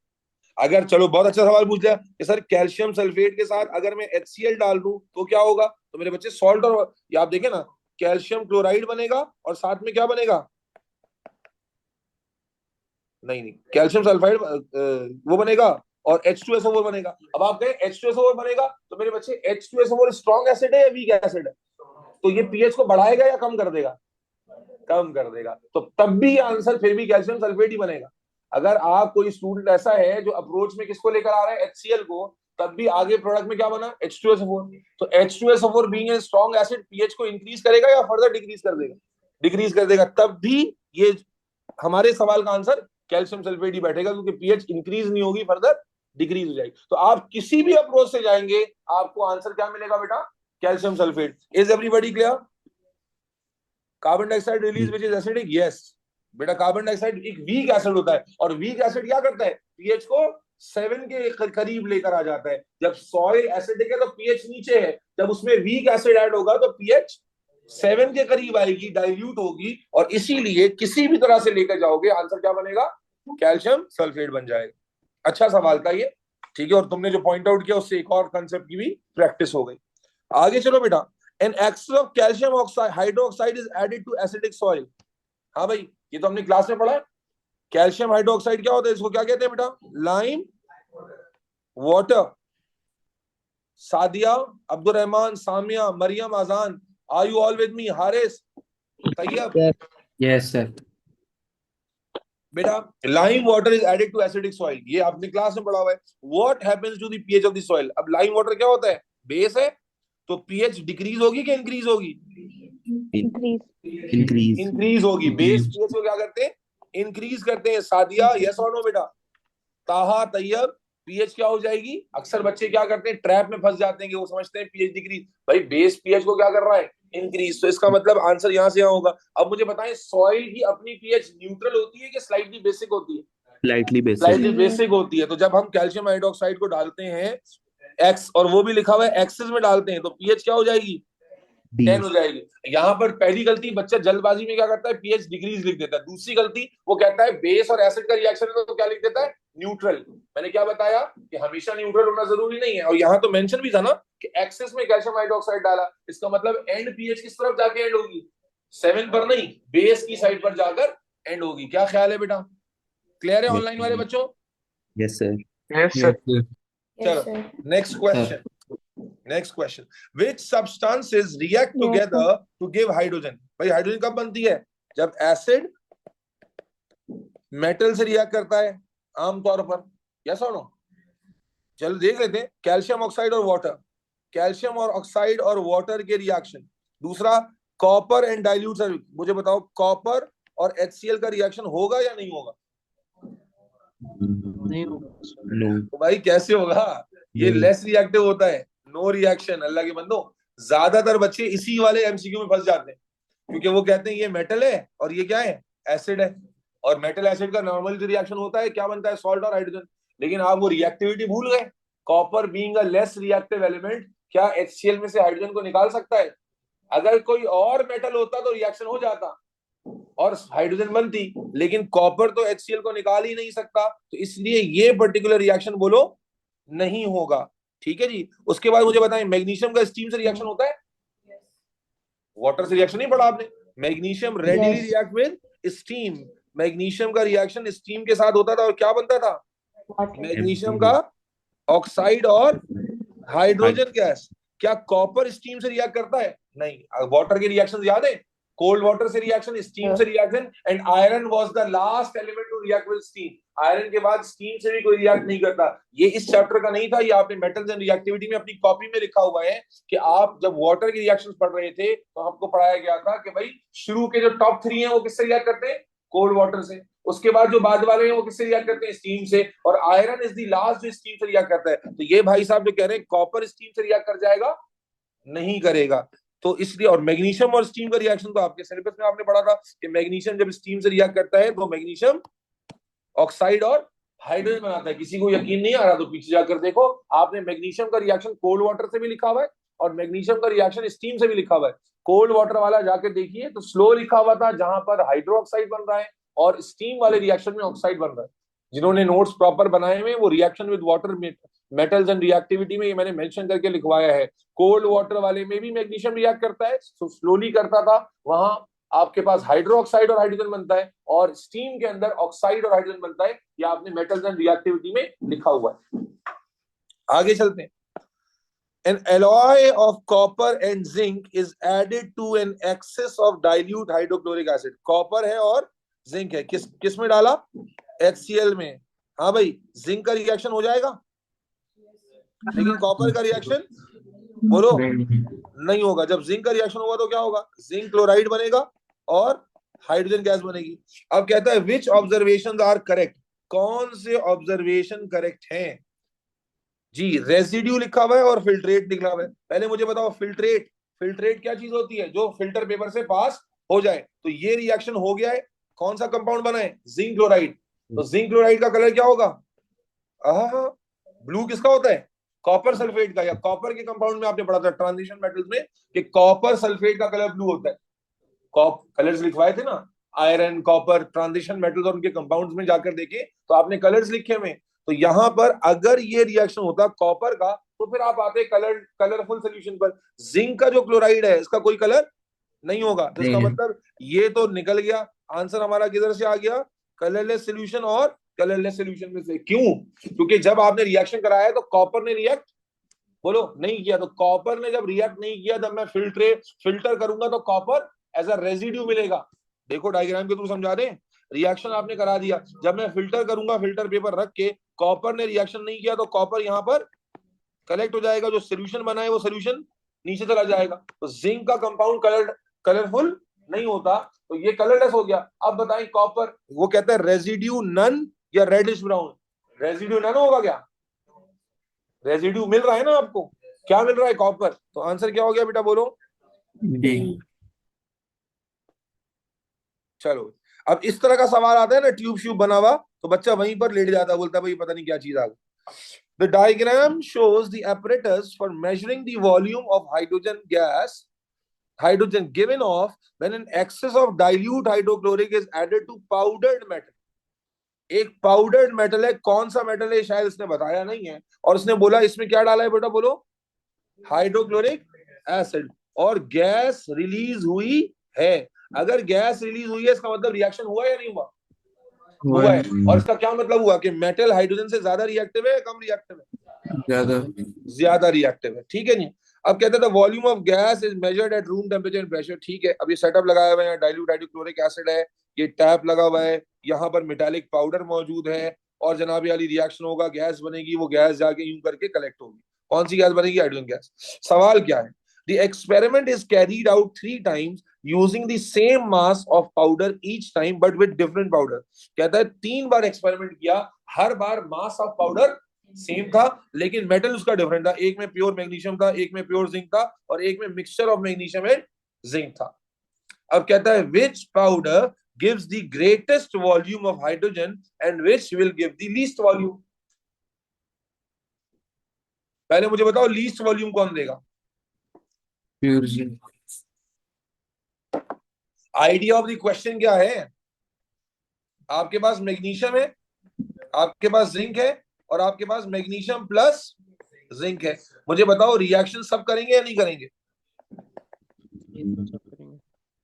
अगर चलो बहुत अच्छा सवाल पूछ लिया कि सर कैल्शियम सल्फेट के साथ अगर मैं HCl डाल दूं तो क्या होगा, तो मेरे बच्चे सॉल्ट, और ये आप देखें ना, कैल्शियम क्लोराइड बनेगा और साथ में क्या बनेगा, नहीं कैल्शियम सल्फाइड वो बनेगा और H2SO4 बनेगा। अब आप कहें H2SO4 बनेगा, तो मेरे बच्चे H2SO4 स्ट्रॉन्ग एसिड है या वीक एसिड है, तो ये पीएच को बढ़ाएगा या कम कर देगा, कम कर देगा। तो तब भी आंसर फिर भी कैल्शियम सल्फेट ही बनेगा। अगर आप कोई स्टूडेंट ऐसा है जो अप्रोच में किसको लेकर आ रहा है, HCl को, तब भी आगे प्रोडक्ट में क्या बना, H2SO4। तो H2SO4 being a strong acid pH को इंक्रीज करेगा या फर्दर डिक्रीज कर देगा, डिक्रीज कर देगा। तब भी ये हमारे सवाल का आंसर कैल्शियम सल्फेट ही बैठेगा, क्योंकि पीएच इंक्रीज नहीं होगी, फर्दर डिक्रीज हो जाएगी। तो आप किसी भी अप्रोच से जाएंगे आपको आंसर क्या मिलेगा बेटा, calcium sulphate. Is everybody clear? Carbon dioxide release which is acidic, yes बेटा, कार्बन डाइऑक्साइड एक वीक एसिड होता है, और वीक एसिड क्या करता है, पीएच को 7 के करीब लेकर आ जाता है। जब सॉइल एसिडिक है तो पीएच नीचे है, जब उसमें वीक एसिड ऐड होगा तो पीएच 7 के करीब आएगी, डाइल्यूट होगी, और इसीलिए किसी भी तरह से लेकर जाओगे आंसर क्या बनेगा, कैल्शियम सल्फेट बन जाएगा। अच्छा सवाल था ये, ठीक है, और तुमने जो पॉइंट आउट किया उससे एक और कंसेप्ट की भी प्रैक्टिस हो गई। आगे चलो बेटा, an excess of calcium oxide hydroxide is added to acidic soil। हाँ भाई, ये तो हमने क्लास में पढ़ा है। कैल्शियम हाइड्रोक्साइड क्या होता है, इसको क्या कहते हैं बेटा, lime water. Sadia, Abdul Rahman, Samia, Maryam, Azan, are you all with me, Haris, Tayyab, Yes, sir. बेटा lime water is added to acidic soil, ये आपने क्लास में पढ़ा हुआ है। What happens to the pH of the soil. अब लाइम वाटर क्या होता है, बेस है, तो पीएच डिक्रीज होगी कि इंक्रीज होगी, इंक्रीज इंक्रीज होगी। बेस पीएच को क्या करते हैं, इंक्रीज करते हैं। सादिया, यस और नो बेटा? ताहा, तैयब, पीएच क्या हो जाएगी। अक्सर बच्चे क्या करते हैं, ट्रैप में फंस जाते हैं कि वो समझते हैं पीएच डिक्रीज, भाई बेस पीएच को क्या कर रहा है, इंक्रीज। तो इसका मतलब आंसर यहां से यहां होगा। अब मुझे बताएं, सॉइल की अपनी पीएच न्यूट्रल होती है कि स्लाइटली बेसिक होती है, स्लाइटली बेसिक स्लाइटली बेसिक होती है। तो जब हम कैल्शियम हाइड्रोक्साइड को डालते हैं एक्स, और वो भी लिखा हुआ है एक्सेस में डालते हैं, तो पीएच क्या हो जाएगी, 10 हो जाएगी। यहाँ पर पहली गलती, बच्चा जल्दबाजी में क्या करता है, पीएच डिक्रीज लिख देता है। दूसरी गलती, वो कहता है बेस और एसिड का रिएक्शन है तो क्या लिख देता है, न्यूट्रल। मैंने क्या बताया कि हमेशा न्यूट्रल होना जरूरी नहीं है। और यहाँ तो मेंशन भी था ना कि एक्सेस में कैल्शियम हाइड्रोक्साइड डाला, इसका मतलब एंड पीएच किस तरफ जाके एंड होगी, 7 पर नहीं, बेस की साइड पर जाकर एंड होगी। क्या ख्याल है बेटा, क्लियर है ऑनलाइन वाले बच्चों? Yes sir yes Yes, sir. sir. चलो next question, next question, which substances react Yes, together to give hydrogen। भाई हाइड्रोजन कब बनती है, जब एसिड मेटल से रिएक्ट करता है आमतौर पर, यस और नो? चलो देख लेते हैं, कैल्शियम ऑक्साइड और वाटर, कैल्शियम और ऑक्साइड और वाटर के रिएक्शन। दूसरा, कॉपर एंड डाइल्यूट। मुझे बताओ, कॉपर और HCl का रिएक्शन होगा या नहीं होगा? नहीं होगा। नो तो भाई कैसे होगा, ये लेस रिएक्टिव होता है, नो रिएक्शन। अल्लाह के बंदो, ज्यादातर बच्चे इसी वाले एमसीक्यू में फंस जाते हैं, क्योंकि वो कहते हैं ये मेटल है और ये क्या है, एसिड है, और मेटल एसिड का नॉर्मल जो रिएक्शन होता है क्या बनता है, सॉल्ट और हाइड्रोजन। लेकिन आप वो रिएक्टिविटी भूल गए। Copper being a less reactive element क्या HCl में से हाइड्रोजन को निकाल सकता है? अगर कोई और मेटल होता तो रिएक्शन हो जाता और हाइड्रोजन बनती, लेकिन कॉपर तो HCl को निकाल ही नहीं सकता, तो इसलिए ये पर्टिकुलर रिएक्शन बोलो नहीं होगा। ठीक है जी। उसके बाद मुझे बताएं, मैग्नीशियम का स्टीम से रिएक्शन होता है? वाटर से रिएक्शन नहीं पढ़ा आपने? Magnesium readily react with steam. Magnesium का रिएक्शन स्टीम के साथ होता था और क्या बनता था? मैग्नीशियम का ऑक्साइड और हाइड्रोजन गैस। क्या कॉपर स्टीम से रिएक्ट करता है? नहीं। वाटर के रिएक्शन याद है? कोल्ड वाटर से रिएक्शन, स्टीम से reaction, and iron was the last element to react with steam. Iron के बाद स्टीम से भी कोई रिएक्ट नहीं करता। ये इस चैप्टर का नहीं था, ये आपने मेटल्स एंड रिएक्टिविटी में अपनी कॉपी में लिखा हुआ है कि आप जब वाटर के रिएक्शंस पढ़ रहे थे तो आपको पढ़ाया गया था कि भाई शुरू के जो टॉप 3 हैं वो किससे रिएक्ट करते हैं? कोल्ड वाटर से। उसके बाद जो बाद वाले हैं वो किससे रिएक्ट करते हैं? स्टीम से। और आयरन इज द लास्ट जो स्टीम से रिएक्ट करता है। तो ये भाई साहब जो कह रहे हैं कॉपर स्टीम से रिएक्ट कर जाएगा, नहीं करेगा। तो इसलिए, और मैग्नीशियम और स्टीम का रिएक्शन तो आपके सिलेबस में आपने पढ़ा था कि मैग्नीशियम जब स्टीम से रिएक्ट करता है तो मैग्नीशियम ऑक्साइड और हाइड्रोजन बनाता है। किसी को यकीन नहीं आ रहा तो पीछे जाकर देखो, आपने मैग्नीशियम का रिएक्शन कोल्ड वाटर से भी लिखा हुआ है और मैग्नीशियम का रिएक्शन स्टीम से भी लिखा हुआ है। कोल्ड वाटर वाला जाकर देखिए तो स्लो लिखा हुआ था जहां पर हाइड्रो ऑक्साइड बन रहा है, और स्टीम वाले रिएक्शन में ऑक्साइड बन रहा है। जिन्होंने नोट्स प्रॉपर बनाए हुए वो reaction with water metals and reactivity में ये मैंने मेंशन करके लिखवाया है। कोल्ड वाटर वाले में भी मैग्नीशियम रिएक्ट करता है, स्लोली करता था, वहां आपके पास हाइड्रो ऑक्साइड और हाइड्रोजन बनता है, और स्टीम के अंदर ऑक्साइड और हाइड्रोजन बनता है। ये आपने मेटल्स एंड रिएक्टिविटी में लिखा हुआ है। आगे चलते हैं। An alloy of copper and zinc is added to an excess of dilute hydrochloric acid. Copper है और जिंक है, किस में डाला? HCl में। हाँ भाई, जिंक का रिएक्शन हो जाएगा, लेकिन कॉपर का रिएक्शन बोलो नहीं होगा। जब जिंक का रिएक्शन होगा तो क्या होगा? जिंक क्लोराइड बनेगा और हाइड्रोजन गैस बनेगी। अब कहता है विच ऑब्जर्वेशंस आर करेक्ट? कौन से ऑब्जर्वेशन करेक्ट हैं जी? रेसिड्यू लिखा हुआ है और फिल्ट्रेट लिखा हुआ है। पहले मुझे बताओ, फिल्ट्रेट क्या चीज होती है? जो फिल्टर पेपर से पास हो जाए। तो ये रिएक्शन हो गया है, कौन सा कंपाउंड बना है? Zinc chloride. तो जिंक क्लोराइड का कलर क्या होगा? ब्लू किसका होता है? कॉपर सल्फेट का। या कॉपर के कंपाउंड में आपने पढ़ा था ट्रांजिशन मेटल्स में कि कॉपर सल्फेट का कलर ब्लू होता है। कलर्स लिखवाए थे ना, आयरन, कॉपर, ट्रांजिशन मेटल्स और उनके कंपाउंड्स में जाकर देखे तो आपने कलर्स लिखे हुए। तो यहां पर अगर ये रिएक्शन होता कॉपर का तो फिर आप आते कलरफुल सोल्यूशन पर। जिंक का जो क्लोराइड है इसका कोई कलर नहीं होगा, तो इसका मतलब ये तो निकल गया। आंसर हमारा किधर से आ गया? कलरलेस सोल्यूशन और कलरलेस सोल्यूशन में से। क्यों? क्योंकि जब आपने रिएक्शन कराया तो कॉपर ने रिएक्ट बोलो नहीं किया। तो कॉपर ने जब रिएक्ट नहीं किया तब मैं फिल्टर करूंगा तो कॉपर एज अ रेजिड्यू मिलेगा। देखो डायग्राम के थ्रू समझा दें। रिएक्शन आपने करा दिया, जब मैं फिल्टर करूंगा फिल्टर पेपर रख के, कॉपर ने रिएक्शन नहीं किया तो कॉपर यहाँ पर कलेक्ट हो जाएगा। जो सोल्यूशन बना है वो सोल्यूशन नीचे चला जाएगा। तो जिंक का कंपाउंड कलरफुल नहीं होता, तो ये कलरलेस हो गया। अब बताएं कॉपर, वो कहता है रेजिड्यू नन या रेडिश ब्राउन। रेजिड्यू नन होगा क्या? रेजिड्यू मिल रहा है ना आपको, क्या मिल रहा है? कॉपर। तो आंसर क्या हो गया बेटा बोलो? डी। चलो, अब इस तरह का सवाल आता है ना ट्यूब श्यूब बना हुआ, तो बच्चा वहीं पर लेट जाता है, बोलता है भाई पता नहीं क्या चीज आ गई। The diagram shows the apparatus for measuring the volume of hydrogen given off when an excess of dilute hydrochloric is added to powdered metal. एक पाउडर्ड मेटल है, कौन सा मेटल है शायद इसने बताया नहीं है, और इसने बोला इसमें क्या डाला है बेटा बोलो? हाइड्रोक्लोरिक एसिड, और गैस रिलीज हुई है। अगर गैस रिलीज हुई है इसका मतलब रिएक्शन हुआ या नहीं हुआ? हुआ है। और इसका क्या मतलब हुआ कि मेटल हाइड्रोजन से ज्यादा रिएक्टिव है या कम रिएक्टिव है? ज्यादा रिएक्टिव है। ठीक है नहीं? अब कहते हैं volume of gas is measured at room temperature and pressure. ठीक है, अब ये सेटअप लगाया हुआ है, डाइल्यूट हाइड्रोक्लोरिक एसिड है, ये टैप लगा हुआ है, यहाँ पर मेटालिक पाउडर मौजूद है, और जनाब वाली रिएक्शन होगा, गैस बनेगी, वो गैस जाके यूं करके कलेक्ट होगी। कौन सी गैस बनेगी? Hydrogen gas. सवाल क्या है? The experiment is carried out 3 times using the same mass of powder each time but with different powder. कहता है 3 बार एक्सपेरिमेंट किया, हर बार मास ऑफ पाउडर सेम था लेकिन मेटल उसका डिफरेंट था। एक में प्योर मैग्नीशियम था, एक में प्योर जिंक था, और एक में mixture of magnesium and zinc था। अब कहता है which powder gives the greatest volume of hydrogen and which will give the least volume. पहले मुझे बताओ लीस्ट वॉल्यूम कौन देगा? Pure zinc. Idea of the question क्या है? आपके पास मैग्नीशियम है, आपके पास जिंक है, और आपके पास मैग्नीशियम प्लस जिंक है। मुझे बताओ रिएक्शन सब करेंगे या नहीं करेंगे? ये तो सब करेंगे।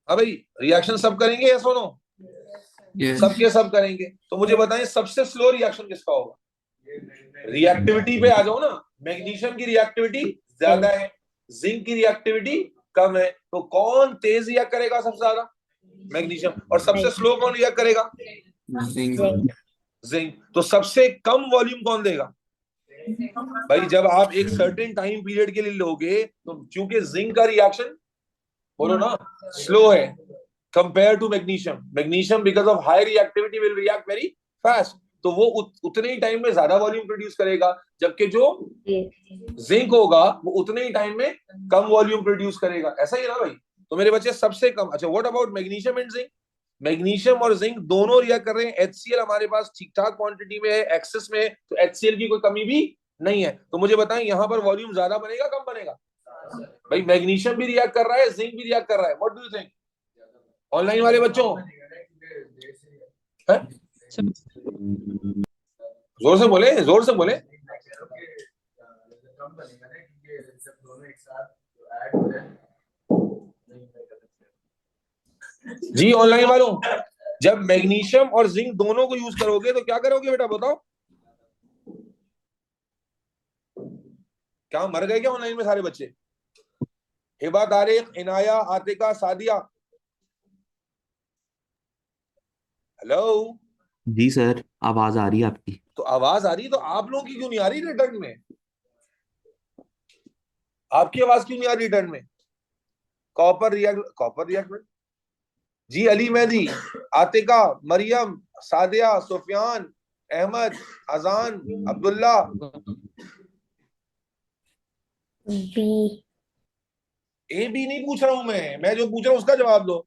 हाँ भाई, रिएक्शन सब करेंगे या सुनो? Yes. सबके सब करेंगे। तो मुझे बताएं सबसे स्लो रिएक्शन किसका होगा? रिएक्टिविटी पे आ जाओ ना। मैग्नीशियम की रिएक्टिविटी ज्यादा है, जिंक की रिएक्टिविटी कम है, तो कौन तेज रिएक्ट करेगा सबसे ज्यादा? मैग्नीशियम। और सबसे स्लो कौन रिएक्ट करेगा? Zinc. जिंक। तो सबसे कम वॉल्यूम कौन देगा? भाई जब आप एक सर्टेन टाइम पीरियड के लिए लोगे तो क्योंकि जिंक का रिएक्शन बोलो ना स्लो है compare to magnesium. Magnesium because of high reactivity will react very fast, तो वो उतने ही टाइम में ज्यादा वॉल्यूम प्रोड्यूस करेगा, जबकि जो जिंक होगा वो उतने ही टाइम में कम वॉल्यूम प्रोड्यूस करेगा। ऐसा ही है ना भाई? तो मेरे बच्चे सबसे कम। अच्छा, what about magnesium and zinc? Magnesium और जिंक दोनों रिएक्ट कर रहे हैं। HCl हमारे पास ठीक ठाक क्वांटिटी में है, एक्सेस में है, तो HCl की कोई कमी भी नहीं है। तो मुझे बताएं यहाँ पर वॉल्यूम ज्यादा बनेगा कम बनेगा? भाई मैग्नीशियम भी रिएक्ट कर रहा है, जिंक भी रिएक्ट कर रहा है। What do you think? Online वाले बच्चों है? जोर से बोले, जोर से बोले। जी ऑनलाइन वालों, जब मैग्नीशियम और जिंक दोनों को यूज करोगे तो क्या करोगे बेटा बताओ? क्या मर गए क्या ऑनलाइन में सारे बच्चे? हिबा, तारिक, इनाया, आतिका, सादिया। हेलो जी सर, आवाज आ रही है आपकी। तो आवाज आ रही, तो आप लोगों की क्यों नहीं आ रही रिटर्न में? आपकी आवाज क्यों नहीं आ रही रिटर्न में? Copper react. जी Ali, Mehdi, Atika, Maryam, Sadia, Sufiyan, Ahmad, Azan, Abdullah. B. A B नहीं पूछ रहा हूं मैं जो पूछ रहा हूं उसका जवाब दो।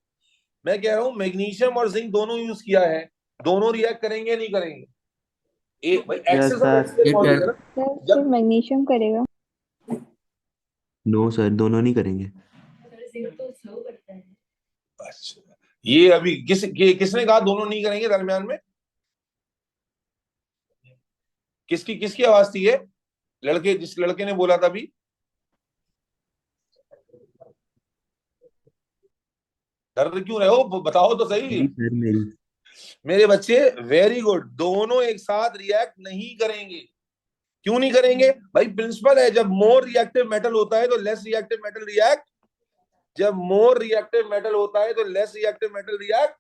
मैं कह रहा हूं मैग्नीशियम और जिंक दोनों यूज किया है, दोनों रिएक्ट करेंगे नहीं करेंगे? भाई एक्सेस sir. सिर्फ मैग्नीशियम करेगा। नो सर, दोनों नहीं करेंगे। अच्छा, ये अभी किसने कहा दोनों नहीं करेंगे? दरमियान में किसकी आवाज थी ये? जिस लड़के ने बोला था अभी। डर क्यों रहे हो? बताओ तो सही। जी सर, मेरे बच्चे वेरी गुड, दोनों एक साथ रिएक्ट नहीं करेंगे। क्यों नहीं करेंगे? भाई प्रिंसिपल है, जब मोर रिएक्टिव मेटल होता है तो लेस रिएक्टिव मेटल रिएक्ट। जब मोर रिएक्टिव मेटल होता है तो लेस रिएक्टिव मेटल रिएक्ट।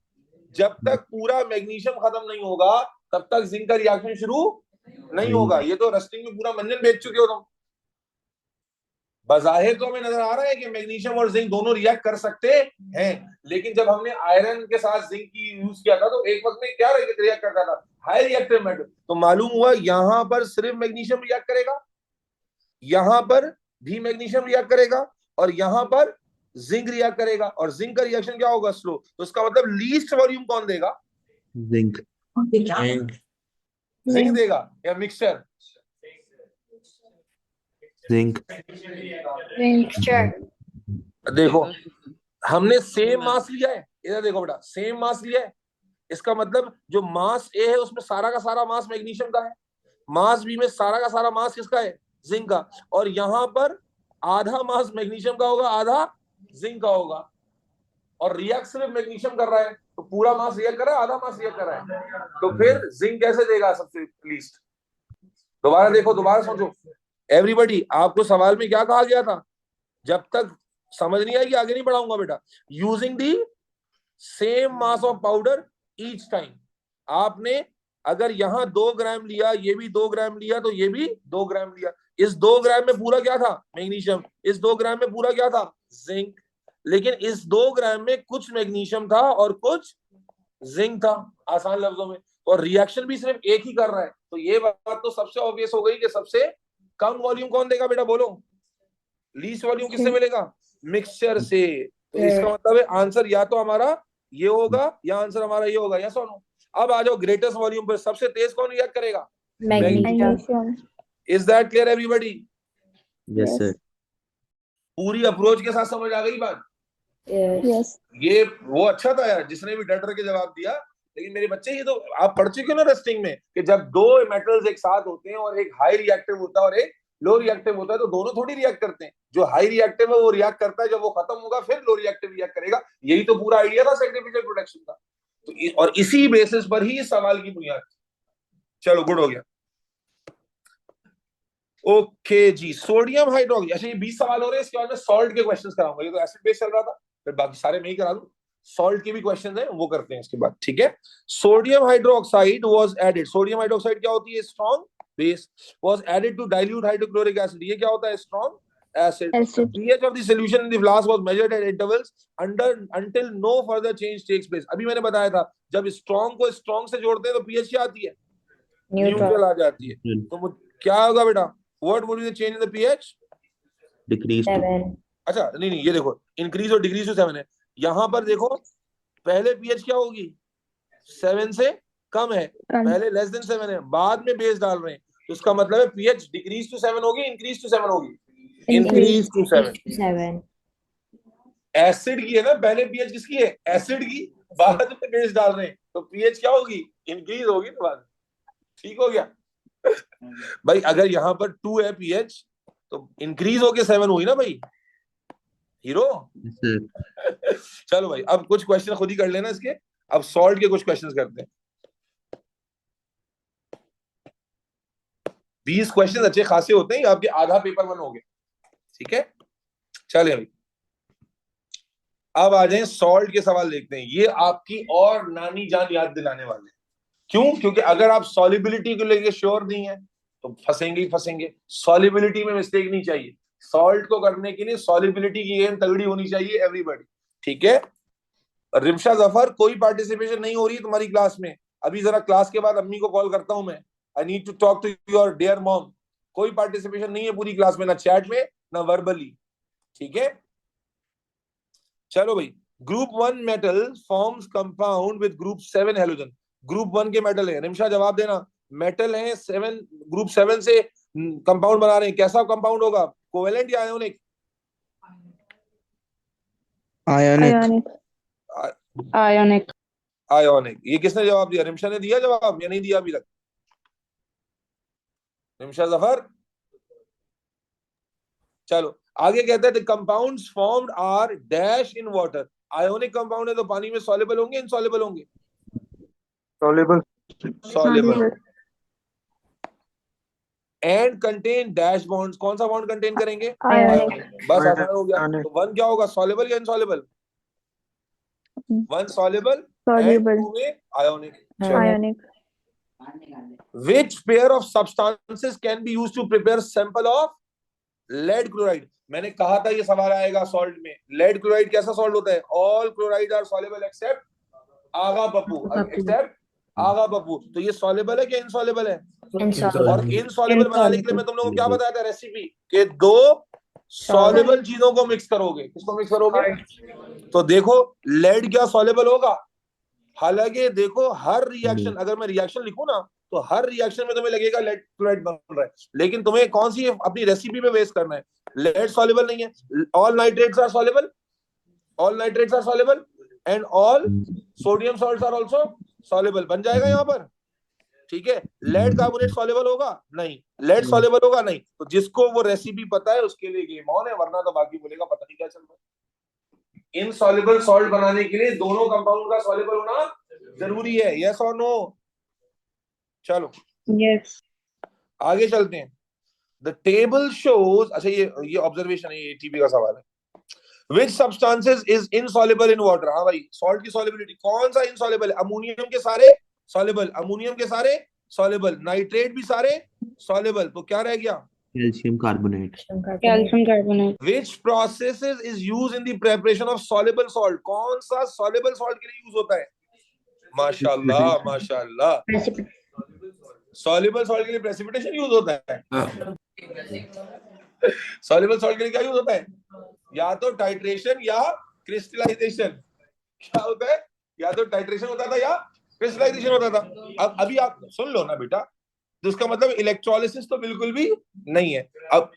जब तक पूरा मैग्नीशियम खत्म नहीं होगा तब तक जिंक का रिएक्शन शुरू नहीं होगा। ये तो रस्टिंग में पूरा मंजन बेच चुके हो तुम। बज़ाहिर तो हमें नजर आ रहा है कि मैग्नीशियम और जिंक दोनों रिएक्ट कर सकते हैं, लेकिन जब हमने आयरन के साथ जिंक की यूज किया था तो एक वक्त में क्या रिएक्ट करता था? High reactive metal. तो मालूम हुआ यहां पर सिर्फ मैग्नीशियम रिएक्ट करेगा, यहां पर भी मैग्नीशियम रिएक्ट करेगा, और यहां पर जिंक रिएक्ट करेगा, और जिंक का रिएक्शन क्या होगा? स्लो। तो इसका मतलब लीस्ट वॉल्यूम कौन देगा? जिंक। जिंक देगा या मिक्सचर? जिंक। देखो हमने सेम मास लिया है, इधर देखो बेटा, सेम मास लिया है। इसका मतलब जो मास ए है उसमें सारा का सारा मास मैग्नीशियम का है, मास बी में सारा का सारा मास किसका है? जिंक का। और यहां पर आधा मास मैग्नीशियम का होगा, आधा जिंक का होगा, और रिएक्ट सिर्फ मैग्नीशियम कर रहा है, तो पूरा मास रिएक्ट कर रहा है, आधा मास रिएक्ट कर रहा है। तो फिर जिंक कैसे देगा सबसे लीस्ट? दोबारा देखो, दोबारा सोचो एवरीबॉडी। आपको सवाल में क्या कहा गया था? जब तक समझ नहीं आएगी आगे नहीं बढ़ाऊंगा बेटा। Using the same mass of powder each time. आपने अगर यहां 2 ग्राम लिया, ये भी 2 ग्राम लिया, तो ये भी 2 ग्राम लिया। इस 2 ग्राम में पूरा क्या था? मैग्नीशियम। इस 2 ग्राम में पूरा क्या था? जिंक। लेकिन इस 2 ग्राम में कुछ मैग्नीशियम था और कुछ जिंक था, आसान लफ्जों में। और रिएक्शन भी सिर्फ एक ही कर रहा है। तो ये बात तो सबसे ऑब्वियस हो गई कि सबसे कम वॉल्यूम कौन देगा बेटा? बोलो, लीस्ट वॉल्यूम किससे मिलेगा? मिक्सचर से। तो इसका मतलब है आंसर या तो हमारा ये होगा या आंसर हमारा ये होगा। यस और नो? अब आ जाओ ग्रेटेस्ट वॉल्यूम पर। सबसे तेज कौन रिएक्ट करेगा? Magnesium. Is that clear everybody? Yes, sir. पूरी अप्रोच के साथ समझ आ गई बात? Yes. ये वो अच्छा था यार जिसने भी डर डर के जवाब दिया, लेकिन मेरे बच्चे ये तो आप पढ़ चुके हो ना रेस्टिंग में कि जब दो मेटल्स एक साथ होते हैं और एक हाई रिएक्टिव होता है और एक लो रिएक्टिव होता है तो दोनों थोड़ी रिएक्ट करते हैं। जो हाई रिएक्टिव है वो रिएक्ट करता है, जब वो खत्म होगा फिर लो रिएक्टिव रिएक्ट करेगा। यही तो पूरा आइडिया था सेंट्रीफ्यूगल प्रोटेक्शन का। तो और इसी बेसिस पर ही इस सवाल की बुनियाद। चलो गुड हो गया। ओके जी, सोडियम हाइड्रोक्साइड। अच्छा ये 20 सवाल हो रहे हैं, इसके बाद मैं सॉल्ट के क्वेश्चंस कराऊंगा। ये तो एसिड बेस चल रहा था, फिर बाकी सारे मैं ही करा दूं। सॉल्ट के भी क्वेश्चंस हैं, वो करते हैं इसके बाद, ठीक है। Sodium hydroxide was added. Sodium hydroxide क्या होती है? Strong base. Was added to dilute hydrochloric acid. ये क्या होता है? Strong acid. The Acid. pH of the solution in the flask was measured at intervals until no further change takes place. अभी मैंने बताया था जब स्ट्रॉन्ग को स्ट्रॉन्ग से जोड़ते हैं तो pH क्या आती है? न्यूट्रल आ जाती है। तो क्या होगा बेटा? What would be the change in the pH? Decrease to 7. अच्छा नहीं ये देखो, इंक्रीज और डिक्रीज टू 7 है। यहाँ पर देखो पहले pH क्या होगी? 7 से कम है, पहले लेस देन 7 है, बाद में बेस डाल रहे हैं, तो इसका मतलब है pH डिक्रीज टू 7 होगी, इंक्रीज टू 7 होगी? Increase to 7। एसिड की है ना, पहले pH किसकी है? एसिड की, बाद में बेस डाल रहे हैं तो pH क्या होगी? इंक्रीज होगी ना बाद। ठीक हो गया भाई? अगर यहाँ पर 2 है pH तो इंक्रीज होके 7 हुई ना भाई हीरो। Yes, sir. चलो भाई अब कुछ क्वेश्चन खुद ही कर लेना इसके। अब सॉल्ट के कुछ क्वेश्चंस करते हैं। 20 क्वेश्चन अच्छे खासे होते हैं, आपके आधा पेपर 1 हो गया, ठीक है। चले भाई अब आ जाए सॉल्ट के सवाल देखते हैं। ये आपकी और नानी जान याद दिलाने वाले। क्यों? क्योंकि अगर आप सॉलिबिलिटी को लेके श्योर नहीं है तो फंसेंगे ही फंसेंगे। सॉलिबिलिटी में मिस्टेक नहीं चाहिए। सॉल्ट को करने के लिए सॉलिबिलिटी की गेम तगड़ी होनी चाहिए एवरीबॉडी, ठीक है। रिमशा जफर कोई पार्टिसिपेशन नहीं हो रही तुम्हारी क्लास में। अभी जरा क्लास के बाद अम्मी को कॉल करता हूं मैं। I need to talk to your dear mom. कोई पार्टिसिपेशन नहीं है पूरी क्लास में, ना चैट में ना वर्बली, ठीक है। चलो भाई, group 1 metal forms compound with group 7 halogen. Group 1 के मेटल है, रिमशा जवाब देना। मेटल है 7, ग्रुप 7 से कंपाउंड बना रहे हैं, कैसा कंपाउंड होगा? कोवेलेंट या आयोनिक? आयोनिक। आयोनिक। आयोनिक। ये किसने जवाब दिया? रिमशा ने दिया जवाब या नहीं दिया अभी तक? रिमशा जफर। चलो आगे कहते हैं compounds formed are dash in water. Ionic compound है तो पानी में सॉल्युबल होंगे, इनसॉल्युबल होंगे? Soluble. Soluble. And contain dash bonds. कौन सा बॉन्ड कंटेन करेंगे? Ionic. बस आसान हो गया। तो 1 क्या होगा? सॉल्युबल या इनसॉल्युबल? 1 soluble and Soluble. 2 में ionic. Ionic. Which pair of substances can be used to prepare sample of lead chloride? मैंने कहा था ये सवाल आएगा सॉल्ट में। लेड क्लोराइड कैसा सॉल्ट होता है? All chloride are soluble except आगा पप्पू। एक्सेप्ट आगा पप्पू। तो ये सॉल्युबल है क्या इनसॉल्युबल है? और इनसॉल्युबल बनाने के लिए मैं तुम लोगों को क्या बताया था रेसिपी के? 2 सॉल्युबल चीजों को मिक्स करोगे। किसको मिक्स करोगे? तो देखो लेड क्या सॉल्युबल होगा? हालांकि देखो हर रिएक्शन, अगर मैं रिएक्शन लिखूं ना तो हर रिएक्शन में तुम्हें लगेगा लेड क्लोराइड बन रहा है, लेकिन तुम्हें कौन सी अपनी रेसिपी में वेस्ट करना है? लेड सॉल्युबल नहीं है। All nitrates are soluble, all nitrates are soluble and all sodium salts are also soluble. बन जाएगा यहाँ पर, ठीक है। लेड कार्बोनेट सॉल्युबल होगा? नहीं। लेड सॉल्युबल होगा? नहीं। तो जिसको वो रेसिपी पता है उसके लिए गेम ऑन है, वरना तो बाकी बोलेगा पता नहीं क्या चल रहा है। इनसॉल्युबल सॉल्ट बनाने के लिए दोनों कंपाउंड का सॉल्युबल होना जरूरी है। यस और नो? चलो Yes. आगे चलते हैं। The table shows. अच्छा ये ऑब्जर्वेशन है, ये एटीपी का सवाल है। Which substances is insoluble in water? हाँ भाई, सॉल्ट की सॉल्युबिलिटी कौन सा इनसॉल्युबल है? अमोनियम के सारे सॉल्युबल, अमोनियम के सारे सॉल्युबल, नाइट्रेट भी सारे सॉल्युबल। तो क्या रह गया? Calcium carbonate. Calcium carbonate. Which processes is used in the preparation of soluble salt? कौन सा soluble salt के लिए यूज होता है? माशाल्लाह माशाल्लाह। सॉल्युबल सॉल्ट के लिए प्रेसिपिटेशन यूज होता है। सॉल्युबल सॉल्ट के लिए क्या यूज होता है? या तो टाइट्रेशन या क्रिस्टलाइजेशन। क्या होता है? या तो टाइट्रेशन होता था या क्रिस्टलाइजेशन होता था। अब अभी आप सुन लो ना बेटा, तो उसका मतलब इलेक्ट्रोलिसिस तो बिल्कुल भी नहीं है। अब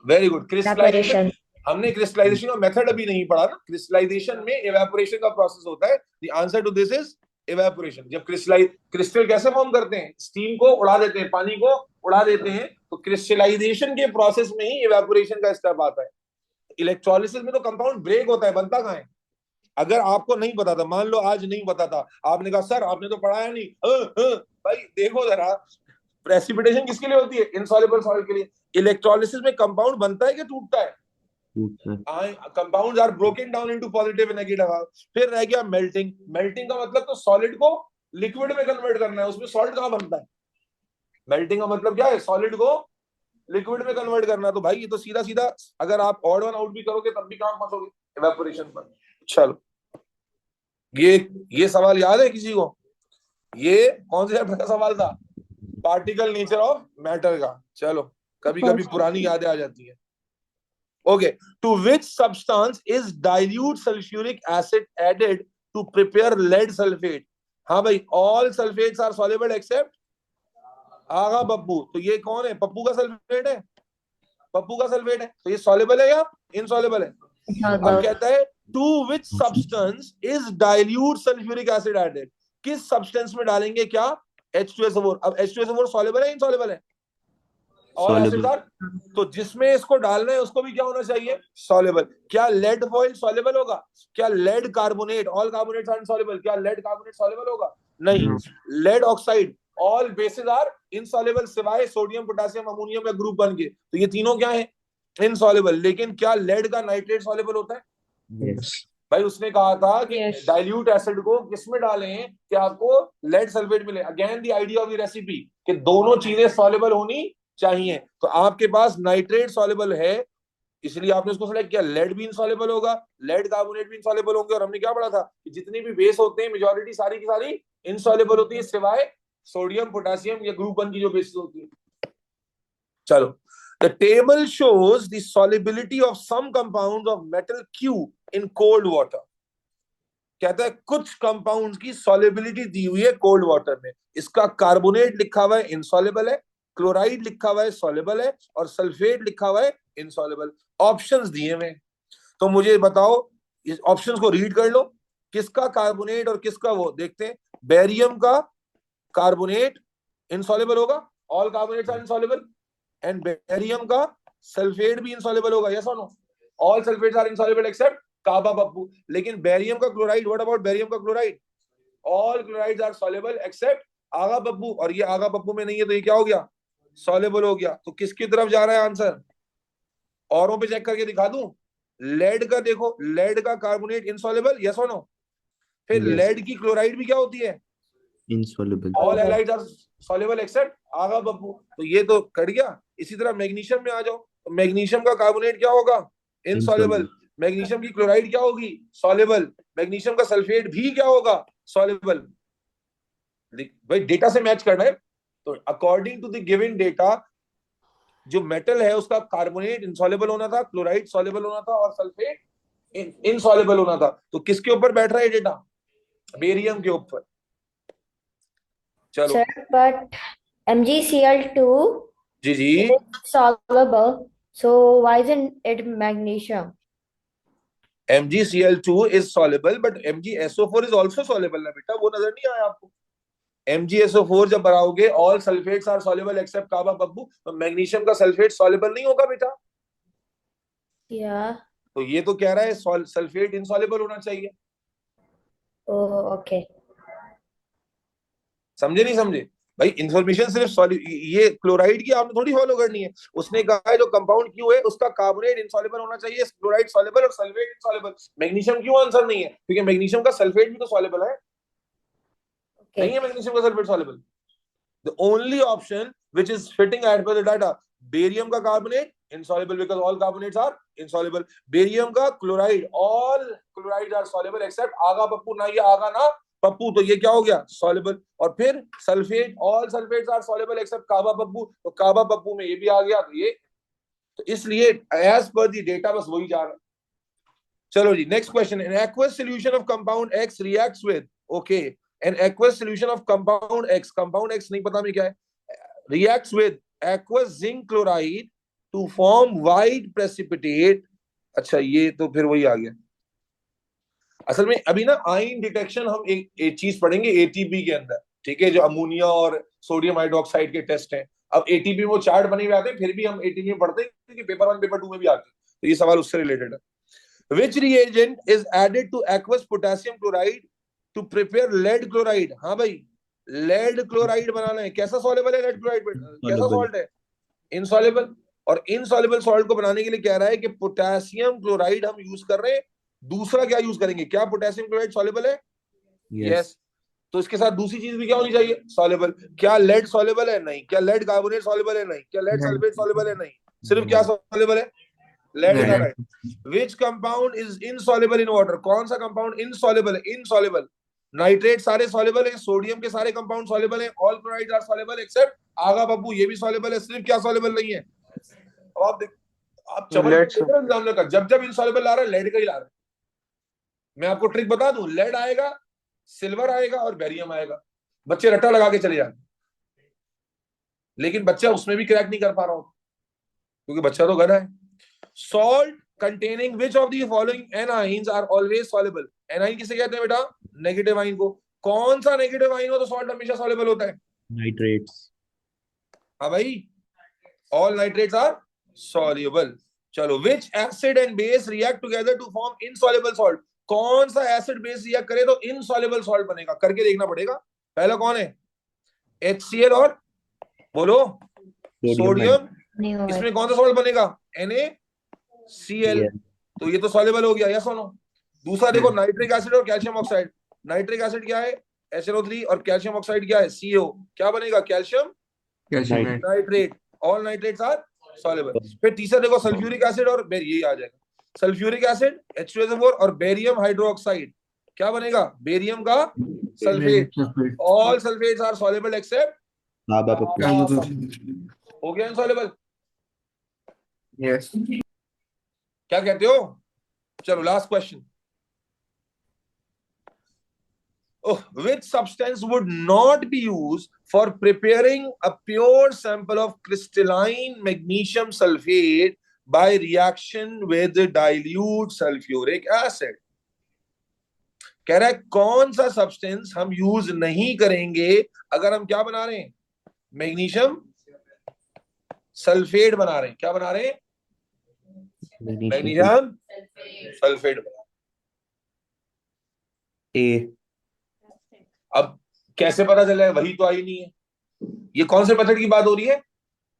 वेरी गुड। Crystallization, Evaporation. हमने क्रिस्टलाइजेशन का मेथड अभी नहीं पढ़ा ना। क्रिस्टलाइजेशन में इवेपोरेशन का प्रोसेस होता है। The answer to this is evaporation. जब क्रिस्टल कैसे फॉर्म करते हैं, स्टीम को उड़ा देते हैं, पानी को उड़ा देते हैं, तो क्रिस्टलाइजेशन के प्रोसेस में ही इवेपोरेशन का स्टेप आता है। इलेक्ट्रोलिसिस में तो कंपाउंड ब्रेक होता है, बनता कहाँ है? अगर आपको नहीं पता था, मान लो आज नहीं पता था, आपने कहा सर आपने तो पढ़ाया नहीं, भाई देखो जरा, प्रेसिपिटेशन किसके लिए होती है? इनसॉल्युबल सॉल्ट के लिए। इलेक्ट्रोलिसिस में कंपाउंड बनता है कि टूटता है? Compounds are broken down into positive and negative. फिर रह गया मेल्टिंग। मेल्टिंग का मतलब तो सॉलिड को लिक्विड में कन्वर्ट करना है, उसमें सॉल्ट कहाँ बनता है? मेल्टिंग का मतलब क्या है? सॉलिड को लिक्विड में कन्वर्ट करना। तो भाई ये तो सीधा सीधा, अगर आप ऑड वन आउट भी करोगे तब भी काम फंसोगे इवेपोरेशन पर। चलो, ये सवाल याद है किसी को? ये कौन से चैप्टर का सवाल था? पार्टिकल नेचर ऑफ मैटर का। चलो, कभी कभी पुरानी यादें आ जाती है। Okay, to which substance is dilute sulphuric acid added to prepare lead sulphate? हाँ भाई, all sulphates are soluble except आगा पप्पू। तो ये कौन है? पप्पू का सल्फेट है। पप्पू का सल्फेट है, तो ये सॉल्युबल है या इनसॉल्युबल है? अब कहता है to which substance is dilute sulphuric acid added? किस सब्सटेंस में डालेंगे क्या? H2SO4। अब H2SO4 सॉल्युबल है, इनसॉल्युबल है? और एसिड्स आर, तो जिसमें इसको डालना है उसको भी क्या होना चाहिए? सॉल्युबल। क्या लेड फॉइल सॉल्युबल होगा? क्या lead carbonate, all carbonates are insoluble, क्या लेड कार्बोनेट सॉल्युबल होगा? नहीं। Lead oxide, all bases are insoluble सिवाय सोडियम, पोटेशियम, अमोनियम या ग्रुप 1 के। तो ये तीनों क्या है? इनसॉल्युबल। लेकिन क्या लेड का नाइट्रेट सॉल्युबल होता है? Yes. भाई उसने कहा था कि Yes. डाइल्यूट एसिड को किसमें डालें कि आपको लेड सल्फेट मिले। Again the idea of the recipe कि दोनों चीजें सॉल्युबल होनी चाहिए। तो आपके पास नाइट्रेट सॉल्युबल है, इसलिए आपने उसको सेलेक्ट किया। लेड भी इनसॉल्युबल होगा, लेड कार्बोनेट भी इनसॉल्युबल होंगे। और हमने क्या पढ़ा था कि जितनी भी बेस होते हैं मेजॉरिटी सारी की सारी इनसॉल्युबल होती है सिवाय सोडियम, पोटेशियम या ग्रुप 1 की जो बेसिस होती है। चलो, the table shows the solubility of some compounds of metal Q in cold water. कहता है कुछ कंपाउंड्स की सॉल्युबिलिटी दी हुई है कोल्ड वाटर में। इसका कार्बोनेट लिखा हुआ है इनसॉल्युबल है, क्लोराइड लिखा हुआ है सॉल्युबल है, और सल्फेट लिखा हुआ है इनसॉल्युबल। ऑप्शंस दिए हुए, तो मुझे बताओ, इस ऑप्शंस को रीड कर लो, किसका कार्बोनेट और किसका वो देखते हैं। बेरियम का कार्बोनेट इनसॉल्युबल होगा, all carbonates are insoluble. And barium का सल्फेट भी इनसॉल्युबल होगा, यस और no? All sulphates are insoluble except काबा पप्पू। लेकिन बेरियम का क्लोराइड, व्हाट अबाउट बेरियम का chloride? All chlorides are soluble except आगा पप्पू। और ये आगा पप्पू में नहीं है, तो ये क्या हो गया? सॉल्युबल हो गया। तो किसकी तरफ जा रहा है आंसर? औरों पे चेक करके दिखा दूं? लेड का देखो, लेड का कार्बोनेट इनसॉल्युबल, यस और नो? फिर लेड की क्लोराइड भी क्या होती है? insoluble. All halides are soluble except आगा पप्पू। तो ये तो कट गया। इसी तरह मैग्नीशियम में आ जाओ, तो मैग्नीशियम का कार्बोनेट क्या होगा? इनसॉल्युबल। मैग्नीशियम की क्लोराइड क्या होगी? सॉल्युबल। मैग्नीशियम का सल्फेट भी क्या होगा? सॉल्युबल। भाई डेटा से मैच करना है। तो according to the given data, जो मेटल है उसका कार्बोनेट इनसॉल्युबल होना था, क्लोराइड सॉल्युबल होना था, और सल्फेट इनसॉल्युबल होना था। तो किसके ऊपर बैठ रहा है डेटा? बेरियम के ऊपर। चलो Sir, but MgCl2 ji ji, is soluble, so why isn't it magnesium? MgCl2 is soluble, but MgSO4 is also soluble ना बेटा, वो नजर नहीं आया आपको? MgSO4 जब बनाओगे, all sulphates are soluble except काबा पप्पू, तो मैग्नीशियम का सल्फेट सॉल्युबल नहीं होगा बेटा। Yeah. तो ये तो कह रहा है सल्फेट इनसॉल्युबल होना चाहिए। Oh, okay. समझे नहीं समझे? भाई इंफॉर्मेशन सिर्फ ये क्लोराइड की आपने थोड़ी फॉलो करनी है। उसने कहा है जो कंपाउंड क्यू है उसका कार्बोनेट इनसॉल्युबल होना चाहिए, क्लोराइड सॉल्युबल और सल्फेट इनसॉल्युबल। मैग्नीशियम क्यों आंसर नहीं है? क्योंकि मैग्नीशियम का सल्फेट भी तो सॉल्युबल है। नहीं है मैग्नीशियम का sulphate soluble. The only option which is fitting as per the data, barium का carbonate insoluble because all carbonates are insoluble. barium का chloride, all chlorides are soluble except आगा पप्पू, ना ये आगा ना पप्पू, तो ये क्या हो गया? soluble। और फिर sulphate, all sulfates are soluble except काबा पप्पू, तो काबा पप्पू में ये भी आ गया। तो ये, तो इसलिए as per the data बस वही जा रहा है। चलो जी, next question. an aqueous solution of compound X reacts with, okay, an aqueous solution of compound X, compound X नहीं पता मैं क्या है, reacts with aqueous zinc chloride to form white precipitate. अच्छा ये तो फिर वही आ गया। असल में अभी ना आयन डिटेक्शन हम एक चीज पढ़ेंगे एटीपी के अंदर, ठीक है, जो अमोनिया और सोडियम हाइड्रोक्साइड के टेस्ट हैं। अब एटीपी में वो चार्ट बने हुए आते हैं, फिर भी हम एटीपी में पढ़ते हैं क्योंकि पेपर 1 पेपर 2 में भी आते हैं, तो ये सवाल उससे रिलेटेड है। Which reagent is added to aqueous potassium chloride to prepare lead chloride? हाँ भाई, लेड क्लोराइड बनाना है। कैसा सॉल्युबल है लेड क्लोराइड? कैसा सॉल्ट है? इनसॉल्युबल। और इनसॉल्युबल सॉल्ट को बनाने के लिए कह रहा है कि पोटेशियम क्लोराइड हम यूज कर रहे हैं। दूसरा क्या यूज करेंगे? क्या पोटेशियम क्लोराइड सॉल्युबल है? यस। तो इसके साथ दूसरी चीज भी क्या होनी चाहिए? सॉल्युबल। क्या लेड सॉल्युबल है? नहीं। क्या लेड कार्बोनेट सॉल्युबल है? नहीं। क्या लेड सल्फेट सॉल्युबल है? नहीं। सिर्फ क्या सॉल्युबल है? Lead chloride. Which compound is insoluble in water? कौन सा कंपाउंड इनसॉल्युबल है? इनसॉल्युबल। नाइट्रेट सारे सॉल्युबल हैं, सोडियम के सारे कंपाउंड सॉल्युबल हैं, all chlorides are soluble except आगा बब्बू, ये भी सॉल्युबल है। सिर्फ क्या सॉल्युबल नहीं है? अब आप देख, आप एग्जामिनर का जब जब इनसॉल्युबल ला रहा है लेड का ही ला रहा है। मैं आपको ट्रिक बता दूं, लेड आएगा, सिल्वर आएगा और बेरियम आएगा। बच्चे रट्टा लगा के चले जाते, लेकिन बच्चा उसमें भी क्रैक नहीं कर पा रहा हो क्योंकि बच्चा तो गधा है। Salt containing which of the following anions are always soluble? Anion किसे कहते हैं बेटा? नेगेटिव आइन को। कौन सा नेगेटिव आइन हो तो सॉल्ट हमेशा सॉल्युबल होता है? नाइट्रेट्स। हाँ भाई, ऑल नाइट्रेट्स आर सॉल्युबल। चलो, which acid and base react together to form insoluble salt? कौन सा एसिड बेस रिएक्ट करे तो इनसॉल्युबल सॉल्ट बनेगा? करके देखना पड़ेगा। पहला कौन है? HCl और बोलो सोडियम। इसमें कौन सा सॉल्ट बनेगा? NaCl। तो ये तो सॉल्युबल हो गया, यस और नो? दूसरा देखो, नाइट्रिक एसिड और कैल्शियम ऑक्साइड। नाइट्रिक एसिड क्या है? HNO3 और कैल्शियम ऑक्साइड क्या है? CO। क्या बनेगा? Calcium nitrate. All nitrates are soluble. फिर तीसरा देखो, सल्फ्यूरिक एसिड और यही आ जाएगा, सल्फ्यूरिक एसिड H2SO4 और बेरियम हाइड्रोक्साइड। क्या बनेगा? बेरियम का sulphate. All sulphates are soluble except हो गया इनसॉल्युबल। यस। क्या कहते हो? चलो last question. Which substance would not be used for preparing a pure sample of crystalline magnesium sulfate by reaction with dilute sulfuric acid? कह रहा है कौन सा सब्सटेंस हम यूज नहीं करेंगे अगर हम क्या बना रहे हैं? मैग्नीशियम सल्फेट बना रहे हैं। क्या बना रहे हैं? मैग्नीशियम सल्फेट बना रहे हैं। अब कैसे पता चला? वही तो आई नहीं है। ये कौन से मेथड की बात हो रही है?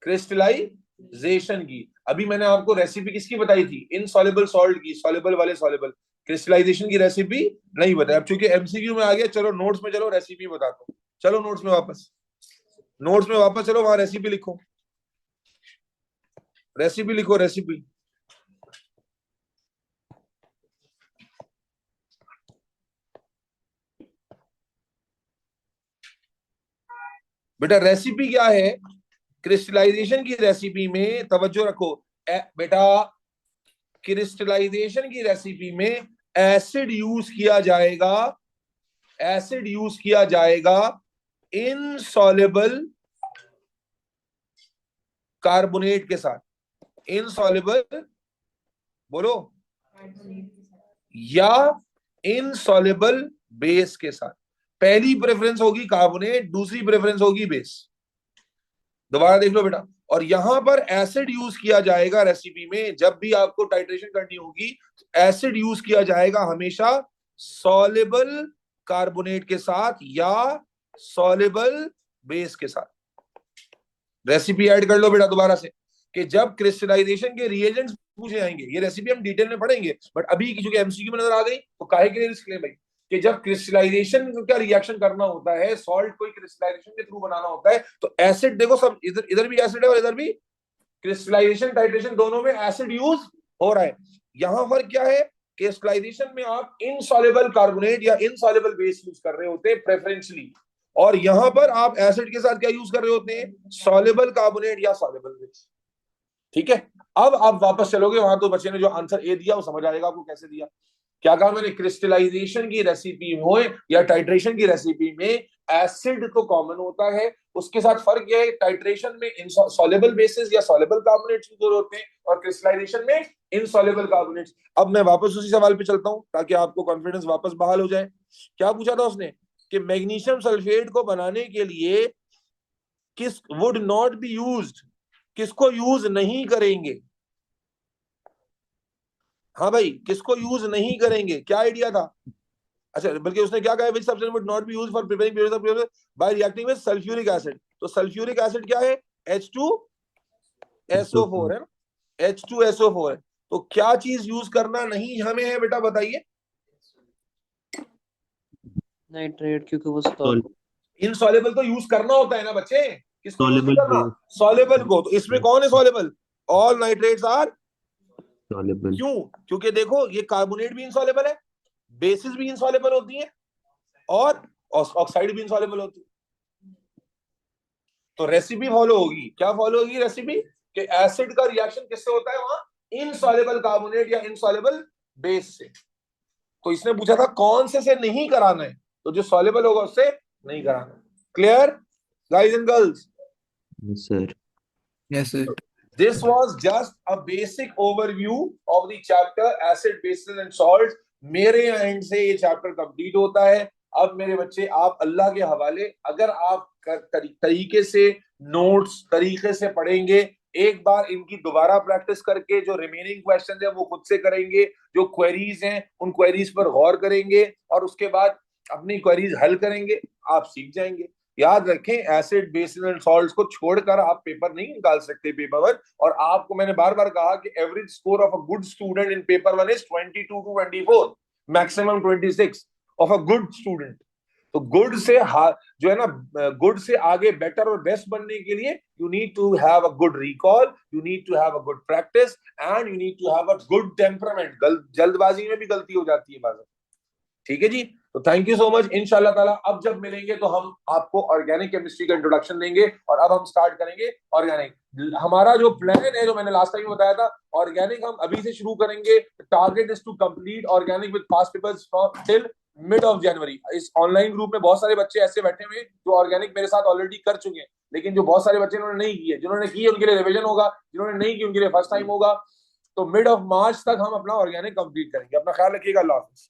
क्रिस्टलाइजेशन की। अभी मैंने आपको रेसिपी किसकी बताई थी? इनसॉल्युबल सॉल्ट की, सॉल्युबल वाले सॉल्युबल। क्रिस्टलाइजेशन की रेसिपी नहीं बताई। अब चूंकि MCQ में आ गया, चलो नोट्स में चलो रेसिपी बताता हूं। चलो नोट्स में वापस चलो, वहां रेसिपी लिखो, रेसिपी लिखो, रेसिपी। बेटा रेसिपी क्या है? क्रिस्टलाइजेशन की रेसिपी में तवज्जो रखो बेटा, क्रिस्टलाइजेशन की रेसिपी में एसिड यूज किया जाएगा, एसिड यूज किया जाएगा इनसॉल्युबल कार्बोनेट के साथ। इनसॉल्युबल बोलो, या इनसॉल्युबल बेस के साथ। पहली प्रेफरेंस होगी कार्बोनेट, दूसरी प्रेफरेंस होगी बेस। दोबारा देख लो बेटा। और यहां पर एसिड यूज किया जाएगा रेसिपी में, जब भी आपको टाइट्रेशन करनी होगी एसिड यूज किया जाएगा हमेशा सॉल्युबल कार्बोनेट के साथ या सॉल्युबल बेस के साथ। रेसिपी ऐड कर लो बेटा दोबारा से, कि जब क्रिस्टलाइजेशन के रिएजेंट्स पूछे जाएंगे, ये रेसिपी हम डिटेल में पढ़ेंगे, बट अभी क्योंकि MCQ में नजर आ गई तो काहे के लिए रिस्क ले भाई, कि जब क्रिस्टलाइजेशन का रिएक्शन करना होता है, सॉल्ट को क्रिस्टलाइजेशन के थ्रू बनाना होता है, तो एसिड देखो सब इधर भी एसिड है और इधर भी क्रिस्टलाइजेशन टाइट्रेशन, दोनों में एसिड यूज हो रहा है। यहां फर्क क्या है? क्रिस्टलाइजेशन में आप इनसॉल्युबल कार्बोनेट या इनसॉल्युबल बेस यूज कर रहे होते हैं प्रेफरेंशली, और यहां पर आप एसिड के साथ क्या यूज कर रहे होते हैं? सॉल्युबल कार्बोनेट या सॉल्युबल बेस। ठीक है, अब आप वापस चलोगे वहां, तो बच्चे ने जो आंसर ए दिया वो समझ आएगा आपको कैसे दिया। क्या कहा मैंने? क्रिस्टलाइजेशन की रेसिपी हो या टाइट्रेशन की रेसिपी में एसिड तो कॉमन होता है, उसके साथ फर्क यह है टाइट्रेशन में इनसॉल्युबल बेसिस या सॉल्युबल कार्बोनेट्स की जरूरत होते हैं और क्रिस्टलाइजेशन में इनसॉल्युबल कार्बोनेट्स। अब मैं वापस उसी सवाल पे चलता हूं ताकि आपको कॉन्फिडेंस वापस बहाल हो जाए। क्या पूछा था उसने कि मैग्नीशियम सल्फेट को बनाने के लिए किस वुड नॉट बी यूज्ड, किसको यूज नहीं करेंगे? हाँ भाई, किसको यूज नहीं करेंगे? क्या आइडिया था? अच्छा, बल्कि उसने क्या कहा, which substance would not be used for preparing bye reacting with sulphuric acid. तो सल्फ्यूरिक एसिड क्या है? H2SO4 है ना, H2SO4 है। तो क्या चीज यूज करना नहीं हमें है बेटा, बताइए? नाइट्रेट, क्योंकि वो इनसॉल्युबल तो यूज करना होता है ना बच्चे, किसको यूज नहीं Soluble करना? base. सॉल्युबल को। तो इसमें कौन है soluble? All nitrates are Soluble. क्यों? क्योंकि देखो ये कार्बोनेट भी इनसॉल्युबल है, बेसिस भी इनसॉल्युबल होती है और ऑक्साइड भी इनसॉल्युबल होती है। तो रेसिपी फॉलो होगी, क्या फॉलो होगी रेसिपी? कि एसिड का रिएक्शन किससे होता है वहां? इनसॉल्युबल कार्बोनेट या इनसॉल्युबल बेस से। तो इसने पूछा था कौन से नहीं कराना है, तो जो सॉल्युबल होगा उससे नहीं कराना। Clear guys and girls? Yes, sir. Yes, sir. This was just a basic overview of the chapter acid, bases and salts. मेरे एंड से ये चैप्टर कंप्लीट होता है। अब मेरे बच्चे, आप अल्लाह के हवाले, अगर आप तरीके से नोट्स तरीके से पढ़ेंगे, एक बार इनकी दोबारा प्रैक्टिस करके जो रिमेनिंग क्वेश्चन है वो खुद से करेंगे, जो क्वेरीज हैं उन क्वेरीज पर गौर करेंगे और उसके बाद अपनी क्वेरीज हल करेंगे, आप सीख जाएंगे। याद रखें, एसिड, बेसिस एंड सॉल्ट्स को छोड़कर आप पेपर नहीं निकाल सकते पेपर वन। और आपको मैंने बार बार कहा कि average score of a good student in paper one is 22 to 24, maximum 26 of a good student. तो गुड से जो है ना, गुड से आगे बेटर और बेस्ट बनने के लिए you need to have a good recall, you need to have a good practice and you need to have a good temperament. जल्दबाजी में भी गलती हो जाती है बार। ठीक है जी, तो थैंक यू सो मच। इंशाल्लाह ताला अब जब मिलेंगे तो हम आपको ऑर्गेनिक केमिस्ट्री का इंट्रोडक्शन देंगे और अब हम स्टार्ट करेंगे ऑर्गेनिक। हमारा जो प्लान है, जो मैंने लास्ट टाइम बताया था, ऑर्गेनिक हम अभी से शुरू करेंगे। Target is to complete organic with past papers till mid of January. इस ऑनलाइन ग्रुप में बहुत सारे बच्चे ऐसे बैठे हुए जो ऑर्गेनिक मेरे साथ ऑलरेडी कर चुके हैं, लेकिन जो बहुत सारे बच्चे इन्होंने नहीं किए, जिन्होंने किए उनके लिए रिविजन होगा, जिन्होंने नहीं की उनके लिए फर्स्ट टाइम होगा। तो मिड ऑफ मार्च तक हम अपना ऑर्गेनिक कंप्लीट करेंगे। अपना ख्याल रखिएगा, अल्लाह हाफिज़।